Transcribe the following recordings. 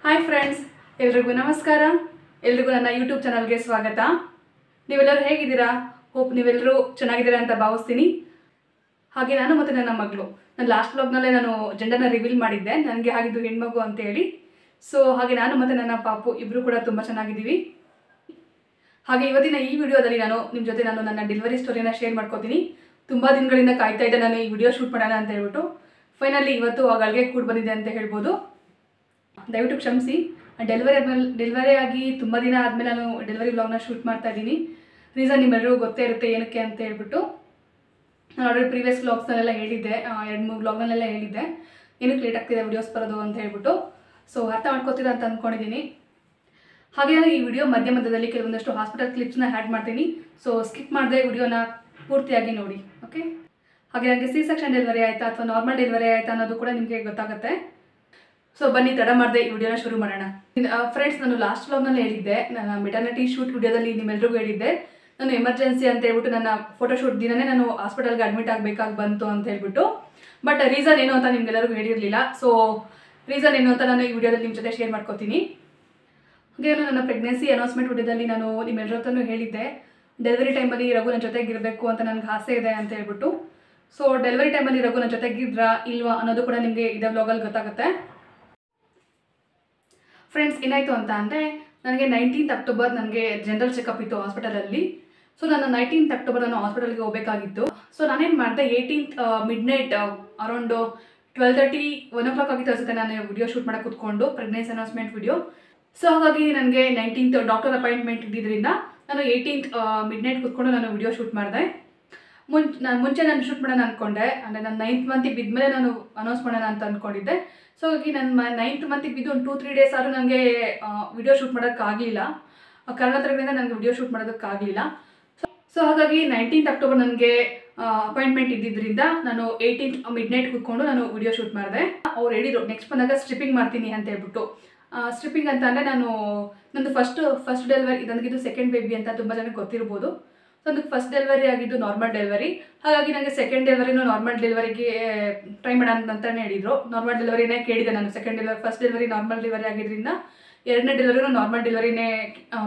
Hi friends, ಎಲ್ರಿಗೂ ನಮಸ್ಕಾರ. ಎಲ್ರಿಗೂ ನನ್ನ ಯೂಟ್ಯೂಬ್ ಚಾನಲ್ಗೆ ಸ್ವಾಗತ. ನೀವೆಲ್ಲರೂ ಹೇಗಿದ್ದೀರಾ? ಹೋಪ್ ನೀವೆಲ್ಲರೂ ಚೆನ್ನಾಗಿದ್ದೀರಾ ಅಂತ ಭಾವಿಸ್ತೀನಿ. ಹಾಗೆ ನಾನು ಮತ್ತು ನನ್ನ ಮಗಳು, ನಾನು ಲಾಸ್ಟ್ ವ್ಲಾಗ್ನಲ್ಲೇ ನಾನು ಜೆಂಡರ್ನ ರಿವೀಲ್ ಮಾಡಿದ್ದೆ, ನನಗೆ ಆಗಿದ್ದು ಹೆಣ್ಮಗು ಅಂತೇಳಿ. ಸೊ ಹಾಗೆ ನಾನು ಮತ್ತು ನನ್ನ ಪಾಪು ಇಬ್ಬರು ಕೂಡ ತುಂಬ ಚೆನ್ನಾಗಿದ್ದೀವಿ. ಹಾಗೆ ಇವತ್ತಿನ ಈ ವಿಡಿಯೋದಲ್ಲಿ ನಿಮ್ಮ ಜೊತೆ ನನ್ನ ಡೆಲಿವರಿ ಸ್ಟೋರಿನ ಶೇರ್ ಮಾಡ್ಕೋತೀನಿ. ತುಂಬ ದಿನಗಳಿಂದ ಕಾಯ್ತಾ ಇದ್ದೆ ನಾನು ಈ ವಿಡಿಯೋ ಶೂಟ್ ಮಾಡೋಣ ಅಂತ ಹೇಳ್ಬಿಟ್ಟು. ಫೈನಲಿ ಇವತ್ತು ಗಳಿಗೆ ಕೂಡ ಬಂದಿದೆ ಅಂತ ಹೇಳ್ಬೋದು. ದಯವಿಟ್ಟು ಕ್ಷಮಿಸಿ. ಡೆಲಿವರಿ ಆಗಿ ತುಂಬ ದಿನ ಆದಮೇಲೆ ನಾನು ಡೆಲಿವರಿ ವ್ಲಾಗ್ನ ಶೂಟ್ ಮಾಡ್ತಾ ಇದ್ದೀನಿ. ರೀಸನ್ ನಿಮ್ಮೆಲ್ಲರಿಗೂ ಗೊತ್ತೇ ಇರುತ್ತೆ ಏನಕ್ಕೆ ಅಂತ ಹೇಳ್ಬಿಟ್ಟು. ನಾನು ಆಲ್ರೆಡಿ ಪ್ರೀವಿಯಸ್ ವ್ಲಾಗ್ಸ್ನಲ್ಲೆಲ್ಲ ಹೇಳಿದ್ದೆ, 2-3 ವ್ಲಾಗ್ನಲ್ಲೆಲ್ಲ ಹೇಳಿದ್ದೆ ಏನಕ್ಕೆ ಲೇಟ್ ಆಗ್ತಿದೆ ವಿಡಿಯೋಸ್ ಬರೋದು ಅಂತ ಹೇಳ್ಬಿಟ್ಟು. ಸೊ ಅರ್ಥ ಮಾಡ್ಕೋತೀರಾ ಅಂತ ಅಂದ್ಕೊಂಡಿದ್ದೀನಿ. ಹಾಗೆ ನಾನು ಈ ವಿಡಿಯೋ ಮಧ್ಯದಲ್ಲಿ ಕೆಲವೊಂದಷ್ಟು ಹಾಸ್ಪಿಟಲ್ ಕ್ಲಿಪ್ಸ್ನ ಆ್ಯಡ್ ಮಾಡ್ತೀನಿ. ಸೊ ಸ್ಕಿಪ್ ಮಾಡದೆ ವಿಡಿಯೋನ ಪೂರ್ತಿಯಾಗಿ ನೋಡಿ, ಓಕೆ? ಹಾಗೆ ನನಗೆ C-ಸೆಕ್ಷನ್ ಡೆಲಿವರಿ ಆಯಿತಾ ಅಥವಾ ನಾರ್ಮಲ್ ಡೆಲಿವರಿ ಆಯಿತಾ ಅನ್ನೋದು ಕೂಡ ನಿಮಗೆ ಗೊತ್ತಾಗುತ್ತೆ. ಸೊ ಬನ್ನಿ ತಡ ಮಾಡದೆ ಈ ವಿಡಿಯೋನ ಶುರು ಮಾಡೋಣ. ಫ್ರೆಂಡ್ಸ್, ನಾನು ಲಾಸ್ಟ್ ವ್ಲಾಗ್ನಲ್ಲಿ ಹೇಳಿದ್ದೆ, ನನ್ನ ಮೆಟರ್ನಿಟಿ ಶೂಟ್ ವಿಡಿಯೋದಲ್ಲಿ ನಿಮ್ಮೆಲ್ಲರಿಗೂ ಹೇಳಿದ್ದೆ, ನಾನು ಎಮರ್ಜೆನ್ಸಿ ಅಂತ ಹೇಳ್ಬಿಟ್ಟು ನನ್ನ ಫೋಟೋಶೂಟ್ ದಿನನೇ ನಾನು ಹಾಸ್ಪಿಟಲ್ಗೆ ಅಡ್ಮಿಟ್ ಆಗಬೇಕಾಗಿ ಬಂತು ಅಂತ ಹೇಳ್ಬಿಟ್ಟು. ಬಟ್ ರೀಸನ್ ಏನು ಅಂತ ನಿಮ್ಗೆಲ್ಲರಿಗೂ ಹೇಳಿರಲಿಲ್ಲ. ಸೊ ರೀಸನ್ ಏನು ಅಂತ ನಾನು ಈ ವಿಡಿಯೋದಲ್ಲಿ ನಿಮ್ಮ ಜೊತೆ ಶೇರ್ ಮಾಡ್ಕೋತೀನಿ. ಹಾಗೆ ನನ್ನ ಪ್ರೆಗ್ನೆನ್ಸಿ ಅನೌನ್ಸ್ಮೆಂಟ್ ವಿಡಿಯೋದಲ್ಲಿ ನಾನು ನಿಮ್ಮೆಲ್ಲರ ಹತ್ರನೂ ಹೇಳಿದ್ದೆ, ಡೆಲಿವರಿ ಟೈಮಲ್ಲಿ ರಘು ನನ್ನ ಜೊತೆಗಿರಬೇಕು ಅಂತ ನನಗೆ ಆಸೆ ಇದೆ ಅಂತ ಹೇಳ್ಬಿಟ್ಟು. ಸೊ ಡೆಲಿವರಿ ಟೈಮಲ್ಲಿ ರಘು ನನ್ನ ಜೊತೆಗಿದ್ರಾ ಇಲ್ವಾ ಅನ್ನೋದು ಕೂಡ ನಿಮಗೆ ಇದೇ ವ್ಲಾಗಲ್ಲಿ ಗೊತ್ತಾಗುತ್ತೆ. ಫ್ರೆಂಡ್ಸ್, ಏನಾಯಿತು ಅಂತ ಅಂದರೆ, ನನಗೆ 19th ಅಕ್ಟೋಬರ್ ನನಗೆ ಜನರಲ್ ಚೆಕಪ್ ಇತ್ತು ಹಾಸ್ಪಿಟಲಲ್ಲಿ. ಸೊ ನಾನು 19th ಅಕ್ಟೋಬರ್ ನಾನು ಹಾಸ್ಪಿಟಲ್ಗೆ ಹೋಗಬೇಕಾಗಿತ್ತು. ಸೊ ನಾನೇನು ಮಾಡಿದೆ, 18th ಮಿಡ್ನೈಟ್ ಅರೌಂಡು 12:30, 1 o'clock ಆಗಿತ್ತು ಅನಿಸುತ್ತೆ ನಾನು ವಿಡಿಯೋ ಶೂಟ್ ಮಾಡೋಕ್ಕೆ ಕೂತ್ಕೊಂಡು, ಪ್ರೆಗ್ನೆನ್ಸಿ ಅನೌನ್ಸ್ಮೆಂಟ್ ವಿಡಿಯೋ. ಸೊ ಹಾಗಾಗಿ ನನಗೆ 19th ಡಾಕ್ಟರ್ ಅಪಾಯಿಂಟ್ಮೆಂಟ್ ಇದ್ದಿದ್ದರಿಂದ ನಾನು 18th ಮಿಡ್ನೈಟ್ ಕೂತ್ಕೊಂಡು ನಾನು ವಿಡಿಯೋ ಶೂಟ್ ಮಾಡಿದೆ. ಮುಂಚೆ ನಾನು ಶೂಟ್ ಮಾಡೋಣ ಅಂದ್ಕೊಂಡೆ, ಅಂದರೆ ನಾನು 9th ಮಂತಿಗೆ ಬಿದ್ದ ನಾನು ಅನೌನ್ಸ್ ಮಾಡೋಣ ಅಂತ ಅಂದ್ಕೊಂಡಿದ್ದೆ. ಸೊ ಹಾಗಾಗಿ ನನ್ನ 9th ಮಂತಿಗೆ ಬಿದ್ದು ಒಂದು 2-3 ಡೇಸ್ ಆದರೂ ನನಗೆ ವಿಡಿಯೋ ಶೂಟ್ ಮಾಡೋಕ್ಕಾಗಲಿಲ್ಲ. ಕಾರಣಾಂತರಗಳಿಂದ ನನಗೆ ವಿಡಿಯೋ ಶೂಟ್ ಮಾಡೋದಕ್ಕಾಗಲಿಲ್ಲ. ಸೊ ಹಾಗಾಗಿ 19th ಅಕ್ಟೋಬರ್ ನನಗೆ ಅಪಾಯಿಂಟ್ಮೆಂಟ್ ಇದ್ದಿದ್ದರಿಂದ ನಾನು 18th ಮಿಡ್ನೈಟ್ ಕೂತ್ಕೊಂಡು ನಾನು ವಿಡಿಯೋ ಶೂಟ್ ಮಾಡಿದೆ. ಅವ್ರು ಹೇಳಿದರು ನೆಕ್ಸ್ಟ್ ಬಂದಾಗ ಸ್ಟ್ರಿಪ್ಪಿಂಗ್ ಮಾಡ್ತೀನಿ ಅಂತ ಹೇಳ್ಬಿಟ್ಟು. ಸ್ಟ್ರಿಪ್ಪಿಂಗ್ ಅಂತ ಅಂದರೆ ನಂದು ಫಸ್ಟ್ ಡೆಲಿವರಿ, ನನಗಿದು ಸೆಕೆಂಡ್ ಬೇಬಿ ಅಂತ ತುಂಬ ಜನಕ್ಕೆ ಗೊತ್ತಿರ್ಬೋದು. ಸೊ ಅದಕ್ಕೆ ಫಸ್ಟ್ ಡೆಲಿವರಿ ಆಗಿದ್ದು ನಾರ್ಮಲ್ ಡೆಲಿವರಿ. ಹಾಗಾಗಿ ನನಗೆ ಸೆಕೆಂಡ್ ಡೆಲಿವರಿನೂ ನಾರ್ಮಲ್ ಡೆಲಿವರಿಗೆ ಟ್ರೈ ಮಾಡೋಣ ಅಂತಲೇ ಹೇಳಿದರು. ನಾರ್ಮಲ್ ಡೆಲಿವರಿನೇ ಕೇಳಿದೆ ನಾನು. ಫಸ್ಟ್ ಡೆಲಿವರಿ ನಾರ್ಮಲ್ ಡೆಲಿವರಿ ಆಗಿದ್ದರಿಂದ 2ನೇ ಡೆಲಿವರಿನೂ ನಾರ್ಮಲ್ ಡೆಲಿವರಿನೇ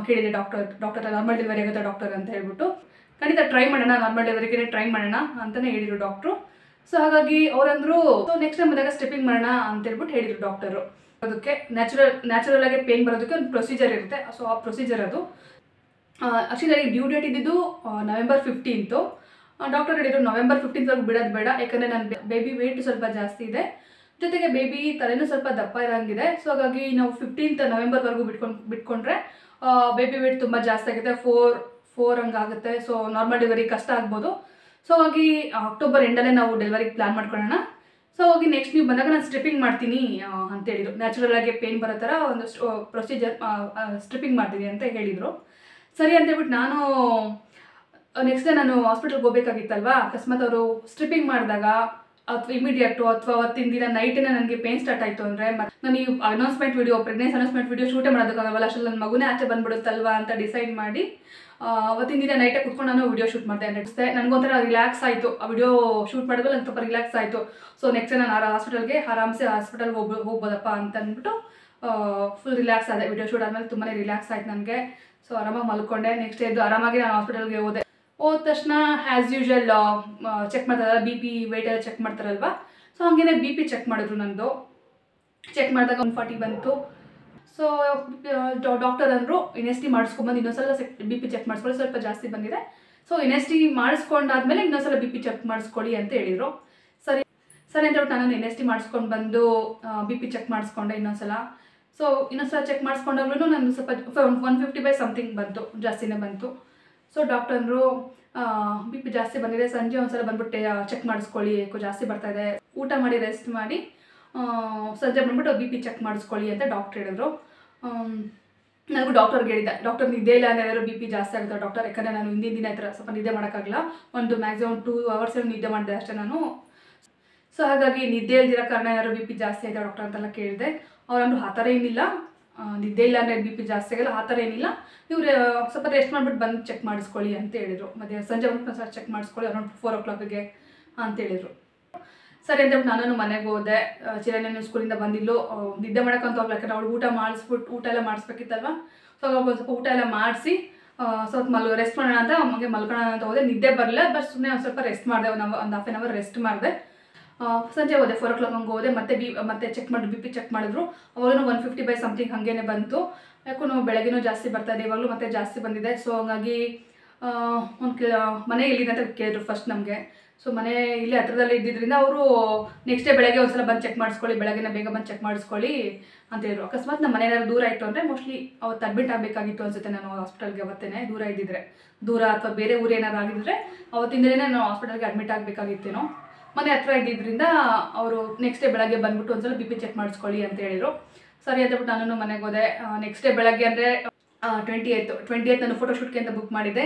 ಕೇಳಿದೆ ಡಾಕ್ಟರ್ ನಾರ್ಮಲ್ ಡೆಲಿವರಿ ಆಗುತ್ತೆ ಡಾಕ್ಟರ್ ಅಂತ ಹೇಳ್ಬಿಟ್ಟು. ಖಂಡಿತ ಟ್ರೈ ಮಾಡೋಣ, ನಾರ್ಮಲ್ ಡೆಲಿವರಿಗೆ ಟ್ರೈ ಮಾಡೋಣ ಅಂತಲೇ ಹೇಳಿದರು ಡಾಕ್ಟ್ರು. ಸೊ ಹಾಗಾಗಿ ಅವರಂದರು, ಸೊ ನೆಕ್ಸ್ಟ್ ಟೈಮ್ ಬಂದಾಗ ಸ್ಟೆಪ್ಪಿಂಗ್ ಮಾಡೋಣ ಅಂತ ಹೇಳ್ಬಿಟ್ಟು ಹೇಳಿದರು ಡಾಕ್ಟರು. ಅದಕ್ಕೆ ನ್ಯಾಚುರಲ್ ಆಗಿ ಪೇನ್ ಬರೋದಕ್ಕೆ ಒಂದು ಪ್ರೊಸೀಜರ್ ಇರುತ್ತೆ. ಸೊ ಆ ಪ್ರೊಸೀಜರ್ ಅದು ಆ್ಯಕ್ಚುಲಿ ನನಗೆ ಡ್ಯೂ ಡೇಟ್ ಇದ್ದಿದ್ದು November 15th. ಡಾಕ್ಟರ್ ಹೇಳಿದರು November 15th ಬಿಡೋದು ಬೇಡ, ಯಾಕಂದರೆ ನನ್ನ ಬೇಬಿ ವೆಯ್ಟ್ ಸ್ವಲ್ಪ ಜಾಸ್ತಿ ಇದೆ, ಜೊತೆಗೆ ಬೇಬಿ ತಲೆನೂ ಸ್ವಲ್ಪ ದಪ್ಪ ಇರೋಂಗಿದೆ. ಸೊ ಹಾಗಾಗಿ ನಾವು 15th ನವೆಂಬರ್ವರೆಗೂ ಬಿಟ್ಕೊಂಡ್ರೆ ಬೇಬಿ ವೆಯ್ಟ್ ತುಂಬ ಜಾಸ್ತಿ ಆಗುತ್ತೆ, 4 ಹಂಗಾಗುತ್ತೆ. ಸೊ ನಾರ್ಮಲ್ ಡೆಲಿವರಿ ಕಷ್ಟ ಆಗ್ಬೋದು. ಸೊ ಹಾಗಾಗಿ ಅಕ್ಟೋಬರ್ ಎಂಡಲ್ಲೇ ನಾವು ಡೆಲಿವರಿಗೆ ಪ್ಲ್ಯಾನ್ ಮಾಡ್ಕೊಳ್ಳೋಣ. ಸೊ ಹೋಗಿ ನೆಕ್ಸ್ಟ್ ನೀವು ಬಂದಾಗ ನಾನು ಸ್ಟ್ರಿಪ್ಪಿಂಗ್ ಮಾಡ್ತೀನಿ ಅಂತ ಹೇಳಿದರು. ನ್ಯಾಚುರಲ್ ಆಗಿ ಪೇನ್ ಬರೋ ಥರ ಒಂದು ಪ್ರೊಸೀಜರ್ ಸ್ಟ್ರಿಪ್ಪಿಂಗ್ ಮಾಡ್ತೀನಿ ಅಂತ ಹೇಳಿದರು. ಸರಿ ಅಂತ ಹೇಳ್ಬಿಟ್ಟು ನಾನು ನೆಕ್ಸ್ಟ್ ಡೇ ನಾನು ಹಾಸ್ಪಿಟಲ್ಗೆ ಹೋಗ್ಬೇಕಾಗಿತ್ತಲ್ವಾ. ಅಕಸ್ಮಾತ್ ಅವರು ಸ್ಟ್ರಿಪ್ಪಿಂಗ್ ಮಾಡಿದಾಗ ಅಥವಾ ಇಮಿಡಿಯೇಟು ಅಥವಾ ಅವತ್ತಿನ ದಿನ ನೈಟೇ ನನಗೆ ಪೇನ್ ಸ್ಟಾರ್ಟ್ ಆಯಿತು ಅಂದರೆ ನಾನು ಈ ಪ್ರೆಗ್ನೆನ್ಸಿ ಅನೌನ್ಸ್ಮೆಂಟ್ ವಿಡಿಯೋ ಶೂಟೇ ಮಾಡೋದಕ್ಕಾಗಲ್ಲ, ಅಷ್ಟರಲ್ಲಿ ನನ್ನ ಮಗುನೇ ಆಚೆ ಬಂದ್ಬಿಡುತ್ತಲ್ವಾ ಅಂತ ಡಿಸೈಡ್ ಮಾಡಿ ಅವತ್ತಿನ ದಿನ ನೈಟೇ ಕುತ್ಕೊಂಡು ನಾನು ವಿಡಿಯೋ ಶೂಟ್ ಮಾಡಿದೆ. ನನಗೊಂಥರ ರಿಲ್ಯಾಕ್ಸ್ ಆಯಿತು. ಆ ವಿಡಿಯೋ ಶೂಟ್ ಮಾಡಿದ್ಮೇಲೆ ನನಗೆ ಸ್ವಲ್ಪ ರಿಲ್ಯಾಕ್ಸ್ ಆಯಿತು. ಸೊ ನೆಕ್ಸ್ಟ್ ನಾನು ಹಾಸ್ಪಿಟಲ್ಗೆ ಆರಾಮ್ಸೆ ಹಾಸ್ಪಿಟಲ್ಗೆ ಹೋಗ್ಬೋದಪ್ಪ ಅಂತ ಅಂದ್ಬಿಟ್ಟು ಫುಲ್ ರಿಲ್ಯಾಕ್ಸ್ ಆದೆ. ವಿಡಿಯೋ ಶೂಟ್ ಆದಮೇಲೆ ತುಂಬಾ ರಿಲ್ಯಾಕ್ಸ್ ಆಯಿತು ನನಗೆ. ಸೊ ಆರಾಮಾಗಿ ಮಲ್ಕೊಂಡೆ. ನೆಕ್ಸ್ಟ್ ಎದ್ದು ಆರಾಮಾಗಿ ನಾನು ಹಾಸ್ಪಿಟಲ್ಗೆ ಹೋದ ತಕ್ಷಣ ಆ್ಯಸ್ ಯೂಶ್ವಲ್ ಚೆಕ್ ಮಾಡ್ತಾರಲ್ಲ, BP ವೆಯ್ಟ್ ಎಲ್ಲ ಚೆಕ್ ಮಾಡ್ತಾರಲ್ವ. ಸೊ ಹಾಗೇನೆ BP ಚೆಕ್ ಮಾಡಿದ್ರು. ನಂದು ಚೆಕ್ ಮಾಡಿದಾಗ 140 ಬಂತು. ಸೊ ಡಾಕ್ಟರ್ ಅಂದರು NST ಮಾಡಿಸ್ಕೊಂಬಂದು ಇನ್ನೊಂದ್ಸಲ BP ಚೆಕ್ ಮಾಡಿಸ್ಕೊಳ್ಳಿ, ಸ್ವಲ್ಪ ಜಾಸ್ತಿ ಬಂದಿದೆ. ಸೊ NST ಮಾಡಿಸ್ಕೊಂಡಾದ್ಮೇಲೆ ಇನ್ನೊಂದ್ಸಲ BP ಚೆಕ್ ಮಾಡಿಸ್ಕೊಳ್ಳಿ ಅಂತ ಹೇಳಿದರು. ಸರಿ ಅಂತ ಹೇಳ್ಬಿಟ್ಟು ನಾನು NST ಮಾಡಿಸ್ಕೊಂಡು ಬಂದು BP ಚೆಕ್ ಮಾಡಿಸ್ಕೊಂಡೆ ಇನ್ನೊಂದ್ಸಲ. ಸೊ ಇನ್ನೊಂದ್ಸಲ ಚೆಕ್ ಮಾಡಿಸ್ಕೊಂಡಾಗ್ಲೂ ನಾನು ಸ್ವಲ್ಪ 150/something ಬಂತು, ಜಾಸ್ತಿನೇ ಬಂತು. ಸೊ ಡಾಕ್ಟರ್ ಅಂದರು BP ಜಾಸ್ತಿ ಬಂದಿದೆ, ಸಂಜೆ ಒಂದ್ಸಲ ಬಂದ್ಬಿಟ್ಟು ಚೆಕ್ ಮಾಡಿಸ್ಕೊಳ್ಳಿ, ಯಾಕೋ ಜಾಸ್ತಿ ಬರ್ತಾಯಿದೆ, ಊಟ ಮಾಡಿ ರೆಸ್ಟ್ ಮಾಡಿ ಸಂಜೆ ಬಂದ್ಬಿಟ್ಟು BP ಚೆಕ್ ಮಾಡಿಸ್ಕೊಳ್ಳಿ ಅಂತ ಡಾಕ್ಟರ್ ಹೇಳಿದ್ರು. ನನಗೂ ಡಾಕ್ಟರ್ಗೆ ಹೇಳಿದ್ದೆ, ಡಾಕ್ಟರ್ ನಿದ್ದೆ ಇಲ್ಲ ಅಂದರೆ BP ಜಾಸ್ತಿ ಆಗುತ್ತೆ ಡಾಕ್ಟರ್, ಯಾಕಂದರೆ ನಾನು ಹಿಂದಿನ ದಿನ ಈ ಥರ ಸ್ವಲ್ಪ ನಿದ್ದೆ ಮಾಡೋಕ್ಕಾಗಲ್ಲ, ಒಂದು ಮ್ಯಾಕ್ಸಿಮಮ್ 2 hours ನಿದ್ದೆ ಮಾಡಿದೆ ಅಷ್ಟೇ ನಾನು. ಸೊ ಹಾಗಾಗಿ ನಿದ್ದೆ ಇಲ್ದಿರೋ ಕಾರಣ ಯಾರು BP ಜಾಸ್ತಿ ಆಯಿತಾ ಡಾಕ್ಟರ್ ಅಂತೆಲ್ಲ ಕೇಳಿದೆ. ಅವ್ರಂದ್ರು ಆ ಥರ ಏನಿಲ್ಲ, ನಿದ್ದೆ ಇಲ್ಲ ಅಂದರೆ BP ಜಾಸ್ತಿ ಆಗಲ್ಲ, ಆ ಥರ ಏನಿಲ್ಲ, ನೀವು ಸ್ವಲ್ಪ ರೆಸ್ಟ್ ಮಾಡಿಬಿಟ್ಟು ಬಂದು ಚೆಕ್ ಮಾಡಿಸ್ಕೊಳ್ಳಿ ಅಂತ ಹೇಳಿದರು. ಮತ್ತು ಸಂಜೆ ಬಂದು ಚೆಕ್ ಮಾಡಿಸ್ಕೊಳ್ಳಿ ಅರೌಂಡ್ 4 o'clockಗೆ ಅಂತ ಹೇಳಿದರು. ಸರಿ ಅಂತೇಳ್ಬಿಟ್ಟು ನಾನು ಮನೆಗೆ ಹೋದೆ. ಚಿರಣ್ಣನ ಸ್ಕೂಲಿಂದ ಬಂದಿದ್ದು ನಿದ್ದೆ ಮಾಡೋಕ್ಕಂತ ಹೋಗ್ಲಿ, ಯಾಕಂದ್ರೆ ಅವಳು ಊಟ ಎಲ್ಲ ಮಾಡಿಸ್ಬೇಕಿತ್ತಲ್ವ. ಸೊ ಅವಾಗ ಒಂದು ಸ್ವಲ್ಪ ಊಟ ಎಲ್ಲ ಮಾಡಿಸಿ ಸ್ವಲ್ಪ ರೆಸ್ಟ್ ಮಾಡೋಣ ಅಂತ ನಮಗೆ ಮಲ್ಕೊಳ್ಳೋಣ ಅಂತ ಹೋದೆ. ನಿದ್ದೆ ಬರಲಿಲ್ಲ, ಬಟ್ ಸುಮ್ಮನೆ ಒಂದು ಸ್ವಲ್ಪ ರೆಸ್ಟ್ ಮಾಡಿದೆ, ಒಂದು ಹಾಫ್ ಆನ್ ಅವರ್ ರೆಸ್ಟ್ ಮಾಡಿದೆ. ಸಂಜೆ ಹೋದೆ 4 o'clock ಹಂಗೆ ಹೋದೆ. ಮತ್ತೆ ಚೆಕ್ ಮಾಡಿ BP ಚೆಕ್ ಮಾಡಿದ್ರು. ಅವಾಗಲೂ 150 ಸಮಥಿಂಗ್ ಹಾಗೇನೆ ಬಂತು. ಯಾಕೋ ಬೆಳಗ್ಗೆನೂ ಜಾಸ್ತಿ ಬರ್ತಾ ಇದೆ, ಇವಾಗಲೂ ಮತ್ತೆ ಜಾಸ್ತಿ ಬಂದಿದೆ. ಸೊ ಹಂಗಾಗಿ ಮನೆ ಎಲ್ಲಿದೆ ಅಂತ ಕೇಳಿದ್ರು ಫಸ್ಟ್ ನಮಗೆ. ಸೊ ಮನೆ ಇಲ್ಲಿ ಹತ್ರದಲ್ಲೇ ಇದ್ದಿದ್ದರಿಂದ ಅವರು ನೆಕ್ಸ್ಟ್ ಡೇ ಬೆಳಗ್ಗೆ ಒಂದ್ಸಲ ಬಂದು ಚೆಕ್ ಮಾಡಿಸ್ಕೊಳ್ಳಿ, ಬೆಳಗ್ಗೆನ ಬೇಗ ಬಂದು ಚೆಕ್ ಮಾಡಿಸ್ಕೊಳ್ಳಿ ಅಂತ ಹೇಳಿದ್ರು. ಅಕಸ್ಮಾತ್ ನಮ್ಮ ಮನೆ ಏನಾದ್ರು ದೂರ ಆಯಿತು ಅಂದರೆ ಮೋಸ್ಟ್ಲಿ ಅವತ್ತು ಅಡ್ಮಿಟ್ ಆಗಬೇಕಾಗಿತ್ತು ಅನ್ಸುತ್ತೆ ನಾನು ಹಾಸ್ಪಿಟಲ್ಗೆ. ಅವತ್ತೇನೆ ದೂರ ಇದ್ದಿದ್ರೆ, ದೂರ ಅಥವಾ ಬೇರೆ ಊರು ಏನಾದ್ರು ಆಗಿದ್ರೆ ಅವತ್ತಿನ ದಿನ ನಾನು ಹಾಸ್ಪಿಟಲ್ಗೆ ಅಡ್ಮಿಟ್ ಆಗಬೇಕಾಗಿತ್ತೇನೋ. ಮನೆ ಹತ್ರ ಇದ್ದಿದ್ದರಿಂದ ಅವರು ನೆಕ್ಸ್ಟ್ ಡೇ ಬೆಳಗ್ಗೆ ಬಂದ್ಬಿಟ್ಟು ಒಂದ್ಸಲ BP ಚೆಕ್ ಮಾಡಿಸ್ಕೊಳ್ಳಿ ಅಂತ ಹೇಳಿದರು. ಸರಿ ಅಂತಬಿಟ್ಟು ನಾನು ಮನೆಗೆ ಹೋದೆ. ನೆಕ್ಸ್ಟ್ ಡೇ ಬೆಳಗ್ಗೆ ಅಂದರೆ 28 ನಾನು ಫೋಟೋಶೂಟ್ಗೆ ಅಂತ ಬುಕ್ ಮಾಡಿದ್ದೆ.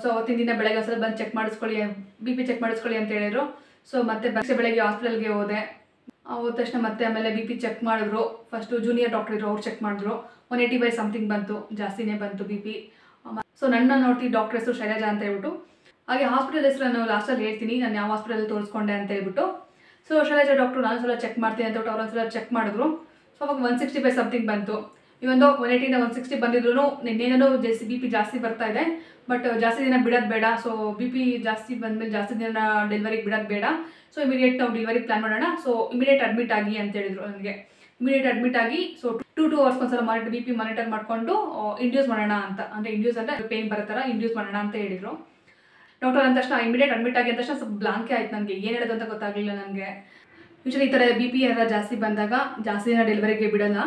ಸೊ ಅವತ್ತಿನ ದಿನ ಬೆಳಗ್ಗೆ ಒಂದ್ಸಲ ಬಂದು ಚೆಕ್ ಮಾಡಿಸ್ಕೊಳ್ಳಿ, BP ಚೆಕ್ ಮಾಡಿಸ್ಕೊಳ್ಳಿ ಅಂತ ಹೇಳಿದರು. ಸೊ ಮತ್ತೆ ಬೆಳಗ್ಗೆ ಹಾಸ್ಪಿಟಲ್ಗೆ ಹೋದೆ. ಹೋದ ತಕ್ಷಣ ಮತ್ತೆ ಆಮೇಲೆ BP ಚೆಕ್ ಮಾಡಿದ್ರು. ಫಸ್ಟು ಜೂನಿಯರ್ ಡಾಕ್ಟರ್ ಇದ್ರು, ಅವ್ರು ಚೆಕ್ ಮಾಡಿದ್ರು. 180 ಸಮಥಿಂಗ್ ಬಂತು, ಜಾಸ್ತಿನೇ ಬಂತು BP. ಸೊ ನನ್ನ ನೋಡ್ತಿ ಡಾಕ್ಟರ್ ಹೆಸರು ಶೈಲಜಾ ಅಂತ ಹೇಳ್ಬಿಟ್ಟು. ಹಾಗೆ ಹಾಸ್ಪಿಟಲ್ ಹೆಸರು ನಾನು ಲಾಸ್ಟಲ್ಲಿ ಹೇಳ್ತೀನಿ, ನಾನು ಯಾವ ಹಾಸ್ಪಿಟಲಲ್ಲಿ ತೋರಿಸ್ಕೊಂಡೆ ಅಂತ ಹೇಳ್ಬಿಟ್ಟು. ಸೊ ಶೈಲಜಾ ಡಾಕ್ಟ್ರು ನಾನು ಸಲ ಚೆಕ್ ಮಾಡ್ತೀನಿ ಅಂತ ಹೇಳ್ಬಿಟ್ಟು ಅವ್ರೊಂದ್ಸಲ ಚೆಕ್ ಮಾಡಿದ್ರು. ಸೊ ಅವಾಗ 165 ಸಮಥಿಂಗ್ ಬಂತು. ಇವೊಂದು 180 160 ಬಂದಿದ್ರು. ನಿನ್ನೇನೋ BP ಜಾಸ್ತಿ ಬರ್ತಾ ಇದೆ, ಬಟ್ ಜಾಸ್ತಿ ದಿನ ಬಿಡೋದು ಬೇಡ. ಸೊ BP ಜಾಸ್ತಿ ಬಂದಮೇಲೆ ಜಾಸ್ತಿ ದಿನ ಡೆಲಿವರಿಗೆ ಬಿಡೋದು ಬೇಡ. ಸೊ ಇಮಿಡಿಯೇಟ್ ನಾವು ಡೆಲಿವರಿ ಪ್ಲಾನ್ ಮಾಡೋಣ. ಸೊ ಇಮಿಡಿಯೇಟ್ ಅಡ್ಮಿಟ್ ಆಗಿ ಅಂತ ಹೇಳಿದ್ರು ನನಗೆ. ಇಮಿಡಿಯೇಟ್ ಅಡ್ಮಿಟ್ ಆಗಿ ಸೊ 2 hours ಒಂದ್ಸಲ BP ಮಾನಿಟರ್ ಮಾಡಿಕೊಂಡು ಇಂಡ್ಯೂಸ್ ಮಾಡೋಣ ಅಂತ, ಅಂದರೆ ಇಂಡ್ಯೂಸ್ ಅಂದರೆ ಪೇನ್ ಬರೋ ಥರ ಇಂಡ್ಯೂಸ್ ಮಾಡೋಣ ಅಂತ ಹೇಳಿದರು ಡಾಕ್ಟರ್. ಅಂದ ತಕ್ಷಣ ಇಮಿಡಿಯೇಟ್ ಅಡ್ಮಿಟ್ ಆಗಿ ಅಂದ ತಕ್ಷಣ ಸ್ವಲ್ಪ ಬ್ಲಾಂಕೆ ಆಯ್ತು ನನಗೆ, ಏನು ಹೇಳೋದು ಅಂತ ಗೊತ್ತಾಗಲಿಲ್ಲ ನನಗೆ. ಯೂಶಲಿ ಈ ಥರ BP ಎಲ್ಲ ಜಾಸ್ತಿ ಬಂದಾಗ ಜಾಸ್ತಿ ದಿನ ಡೆಲಿವರಿಗೆ ಬಿಡೋಲ್ಲ.